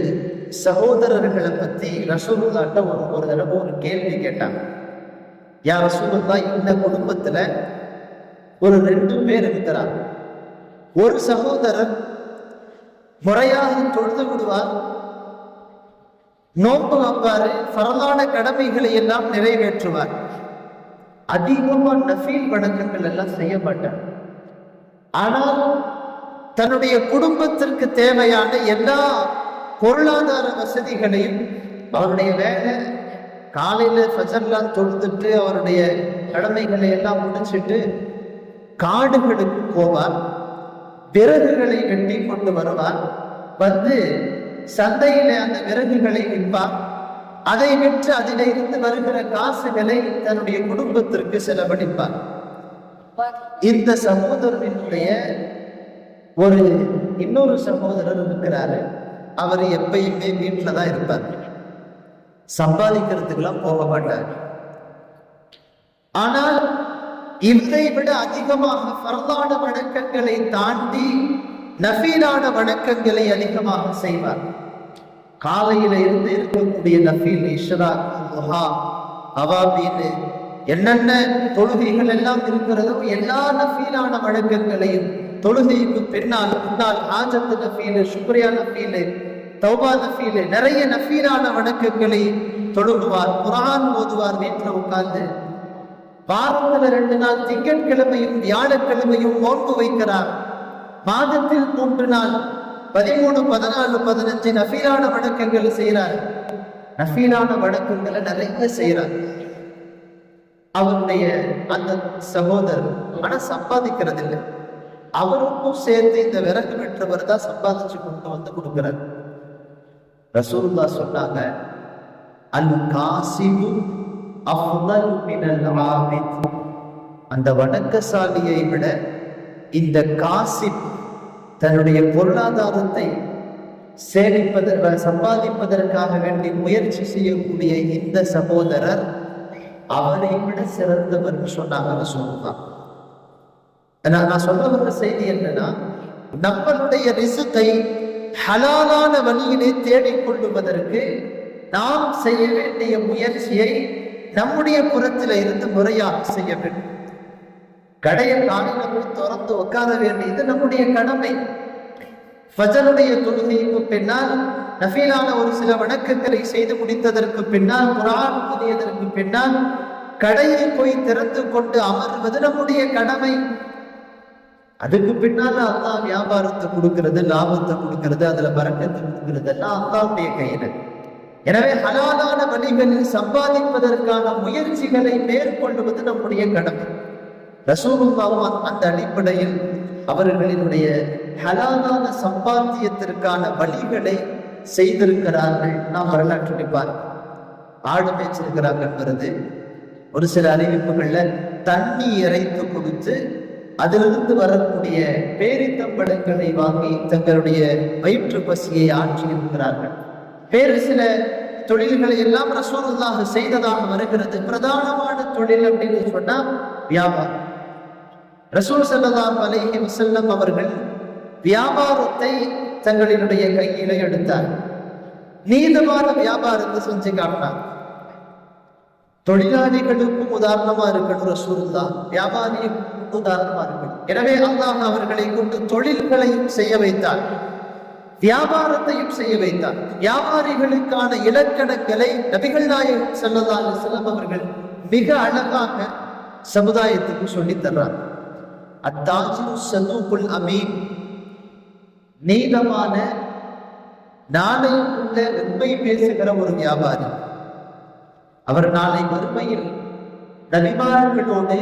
சகோதரர்களை பத்தி ரசூலுல்லாஹ்ட்ட ஒரு தடவை ஒரு கேள்வி கேட்டாங்க. யா ரசூலுல்லாஹ், இந்த குடும்பத்துல ஒரு 2 பேர் இருக்கிறாங்க. ஒரு சகோதரர் முறையாக தொழுது விடுவார், நோன்பு வைப்பாரு, ஃபரலான கடமைகளை எல்லாம் நிறைவேற்றுவார். அதிகமா நஃபீல் வணக்கங்கள் எல்லாம் செய்ய மாட்டார். ஆனால் தன்னுடைய குடும்பத்திற்கு தேவையான எல்லா பொருளாதார வசதிகளையும், அவருடைய வேலை காலையில ஃபஜர்லாம் தொழுதுட்டு அவருடைய கடமைகளை எல்லாம் முடிச்சுட்டு காடுகளுக்கு போவார், விறகுகளை வெட்டி கொண்டு வருவார், வந்து சந்தையில அந்த விறகுகளை விற்பார். அதை விற்று அதில் இருந்து வருகிற காசுகளை தன்னுடைய குடும்பத்திற்கு செலவழிப்பார். இந்த சகோதரனுடைய இன்னொரு சகோதரர் இருக்கிறாரு. அவர் எப்பயுமே வீட்டுல தான் இருப்பார், சம்பாதிக்கிறதுக்கெல்லாம் போக மாட்டார். ஆனால் இவரை விட அதிகமாக ஃபர்லான வணக்கங்களை தாண்டி நஃபீலான வணக்கங்களை அதிகமாக செய்வார். காலையில இருந்து இருக்கக்கூடிய நஃபீல், இஷ்ராக், துஹா, அவாபீன், என்னென்ன தொழுகைகள் எல்லாம் இருக்கிறதோ எல்லா நஃபீலான வணக்கங்களையும் தொழுகைக்கு பின்னால் ஆஜத்து நஃபீல், சுக்ரியா நஃபீல், தௌபா நஃபீல், நிறைய நஃபீலான வணக்கங்களை தொழுகுவார். குர்ஆன் ஓதுவார் வீட்டில் உட்கார்ந்து. வாரத்தில் 2 நாள் திங்கட்கிழமையும் வியாழக்கிழமையும் நோன்பு வைக்கிறார். மாதத்தில் 3 நாள் 13, 14, 15 நஃபீலான வணக்கங்களை செய்கிறார். நஃபீலான வணக்கங்களை நிறைய செய்கிறார். அவருடைய அந்த சகோதரர் ஆனா சம்பாதிக்கிறது இல்லை. அவருக்கும் சேர்த்து இந்த விறகு வெற்றவர் தான் சம்பாதிச்சு கொண்டு வந்து கொடுக்கிறார். ரசூலுல்லாஹ் சொன்னாங்க, அல் காசிபு அஃதல் மினல் ஆபித். அந்த வணக்கசாலியை விட இந்த காசிப், தன்னுடைய பொருளாதாரத்தை சம்பாதிப்பதற்காக வேண்டி முயற்சி செய்யக்கூடிய இந்த சகோதரர் அவரை விட சிறந்தவர் சொன்னாங்க ரசூலுல்லாஹ். நான் சொல்ல வர்ற செய்தி என்னன்னா, நம்மளுடைய ரிசுக்கை ஹலாலான வழியிலே தேடிக்கொள்ளுவதற்கு நாம் செய்ய வேண்டிய முயற்சியை நம்முடைய புறத்தில இருந்து முறையாக செய்ய வேண்டும். கடையை காலையில போய் திறந்து உட்கார வேண்டியது நம்முடைய கடமை. ஃபஜருடைய தொழுகைக்கு பின்னால் நஃபீலான ஒரு சில வணக்கங்களை செய்து முடித்ததற்கு பின்னால், குர்ஆன் ஓதியதற்கு பின்னால் கடையை போய் திறந்து கொண்டு அமர்வது நம்முடைய கடமை. அதுக்கு பின்னால அல்லாஹ் வியாபாரத்தை கொடுக்கிறது, லாபத்தை கொடுக்கிறது, அதுல பரக்கத்தை கொடுக்கிறது எல்லாம் அல்லாஹ்வுடைய கையில. எனவே ஹலாலான வழிகளில் சம்பாதிப்பதற்கான முயற்சிகளை மேற்கொள்வது நம்முடைய கடமை. ரசூலுல்லாஹ் அந்த அடிப்படையில் அவர்களினுடைய ஹலாலான சம்பாத்தியத்திற்கான வழிகளை செய்திருக்கிறார்கள். நாம் வரலாற்றை பார்க்க ஆடு மேய்ச்சிருக்கிறார்கள் வருது. ஒரு சில அறிவிப்புகள்ல தண்ணி இறைத்து கொடுத்து அதிலிருந்து வரக்கூடிய பேரித்தம்பழங்களை வாங்கி தங்களுடைய வயிற்று பசியை ஆற்றி இருக்கிறார்கள். வேறு சில தொழில்களை எல்லாம் ரசூலுல்லாஹ் செய்ததாக வருகிறது. பிரதானமான தொழில் அப்படின்னு சொன்னா வியாபாரம். ரசூல் ஸல்லல்லாஹு அலைஹி வஸல்லம் அவர்கள் வியாபாரத்தை தங்களினுடைய கையில எடுத்தார். நீதமான வியாபாரத்தை செஞ்சு காட்டினார். தொழிலாளிகளுக்கும் உதாரணமா இருக்கணும் ரசூலுல்லாஹ், வியாபாரிகளுக்கும் உதாரணமா இருக்கணும். எனவே அல்லாஹ் அவர்களை கொண்டு தொழில்களையும் செய்ய வைத்தார், வியாபாரத்தையும் செய்ய வைத்தார். வியாபாரிகளுக்கான இலக்கணங்களை நபிகள் நாயகம் ஸல்லல்லாஹு அலைஹி வஸல்லம் அவர்கள் மிக அழகாக சமுதாயத்துக்கு சொல்லித் தர்றார். அத்தாஜிரு ஸதூகுல் அமீன், நீளமான நாணயம் உள்ள உண்மை பேசுகிற ஒரு வியாபாரி. அவர் நாளை மறுமையில் நபிமார்களோடு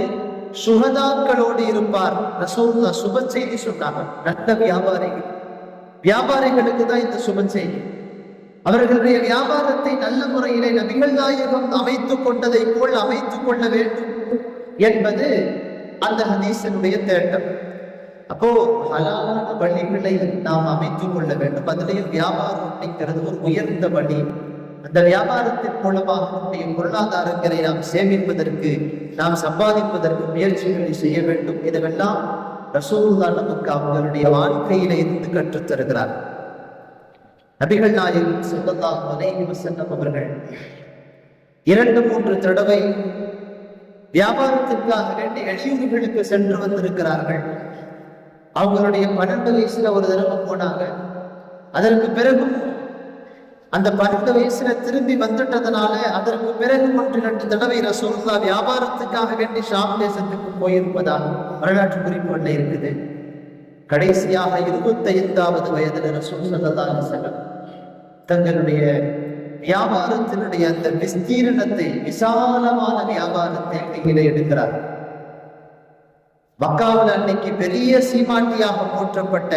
சுஹதாக்களோடு இருப்பார். ரசூலுல்லாஹ் சுப செய்தி சொன்னாங்க. நல்ல வியாபாரிகளுக்கு தான் இந்த சுப செய்தி. அவர்களுடைய வியாபாரத்தை நல்ல முறையிலே நபிகள் நாயகம் அமைத்துக் கொண்டதை போல் அமைத்துக் கொள்ள வேண்டும் என்பது அந்த ஹதீஸினுடைய தேட்டம். அப்போ ஹலாலான வழிகளை நாம் அமைத்துக் கொள்ள வேண்டும். அதிலேயும் வியாபாரம் அப்படிங்கிறது ஒரு உயர்ந்த வழி. அந்த வியாபாரத்தின் மூலமாக நம்முடைய பொருளாதாரங்களை நாம் சேமிப்பதற்கு, நாம் சம்பாதிப்பதற்கு முயற்சிகளை செய்ய வேண்டும். இதுவெல்லாம் ரசூலுல்லாஹ் நமக்கு அவர்களுடைய வாழ்க்கையில இருந்து கற்றுத் தருகிறார். நபிகள் நாயகம் ஸல்லல்லாஹு அலைஹி வஸல்லம் அவர்கள் 2-3 தடவை வியாபாரத்திற்காக வேண்டி வெளியூர்களுக்கு சென்று வந்திருக்கிறார்கள். அவங்களுடைய 12 வயசுல ஒரு தடவை போனாங்க. அதற்கு பிறகு அந்த 12 வயசுல திரும்பி வந்துட்டதுனால அதற்கு பிறகு 1-2 தடவை ரசூலுல்லாஹ் வியாபாரத்துக்காக வேண்டி ஷாம் தேசத்துக்கு போயிருப்பதாக வரலாற்று குறிப்புகள்ல இருக்குது. கடைசியாக 25வது வயதுல ரசூல் ஸல்லல்லாஹு அலைஹி வஸல்லம் தங்களுடைய வியாபாரத்தினுடைய அந்த விஸ்தீரணத்தை, விசாலமான வியாபாரத்தை கையிலே எடுக்கிறார். மக்காவில் அன்னைக்கு பெரிய சீமாட்டியாக போற்றப்பட்ட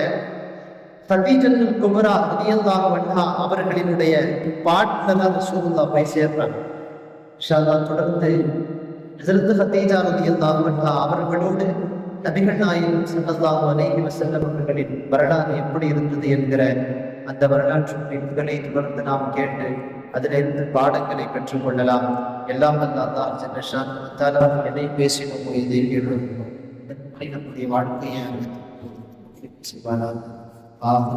கதீஜத்துல் குப்ரா ரலியல்லாஹு அன்ஹா அவர்களினுடைய பார்ட்னரா ரசூலுல்லாஹ் போய் சேர்றாங்க. இன்ஷா அல்லாஹ் தொடர்ந்து ஹஜ்ரத் கதீஜா ரலியல்லாஹு அன்ஹா அவர்களோடு நபிகள் நாயகம் ஸல்லல்லாஹு அலைஹி வஸல்லம் அவர்களின் வரலாறு எப்படி இருந்தது என்கிற அந்த வரலாற்று குறிப்புகளை தொடர்ந்து நாம் கேட்டு அதிலிருந்து பாடங்களை பெற்றுக் கொள்ளலாம். எல்லாம் அல்லாஹ் ஜல்ல ஷானஹு தஆலா எதை பேசினோமோ இதை எழுதுவோம். நம்முடைய வாழ்க்கையை ஆஹ்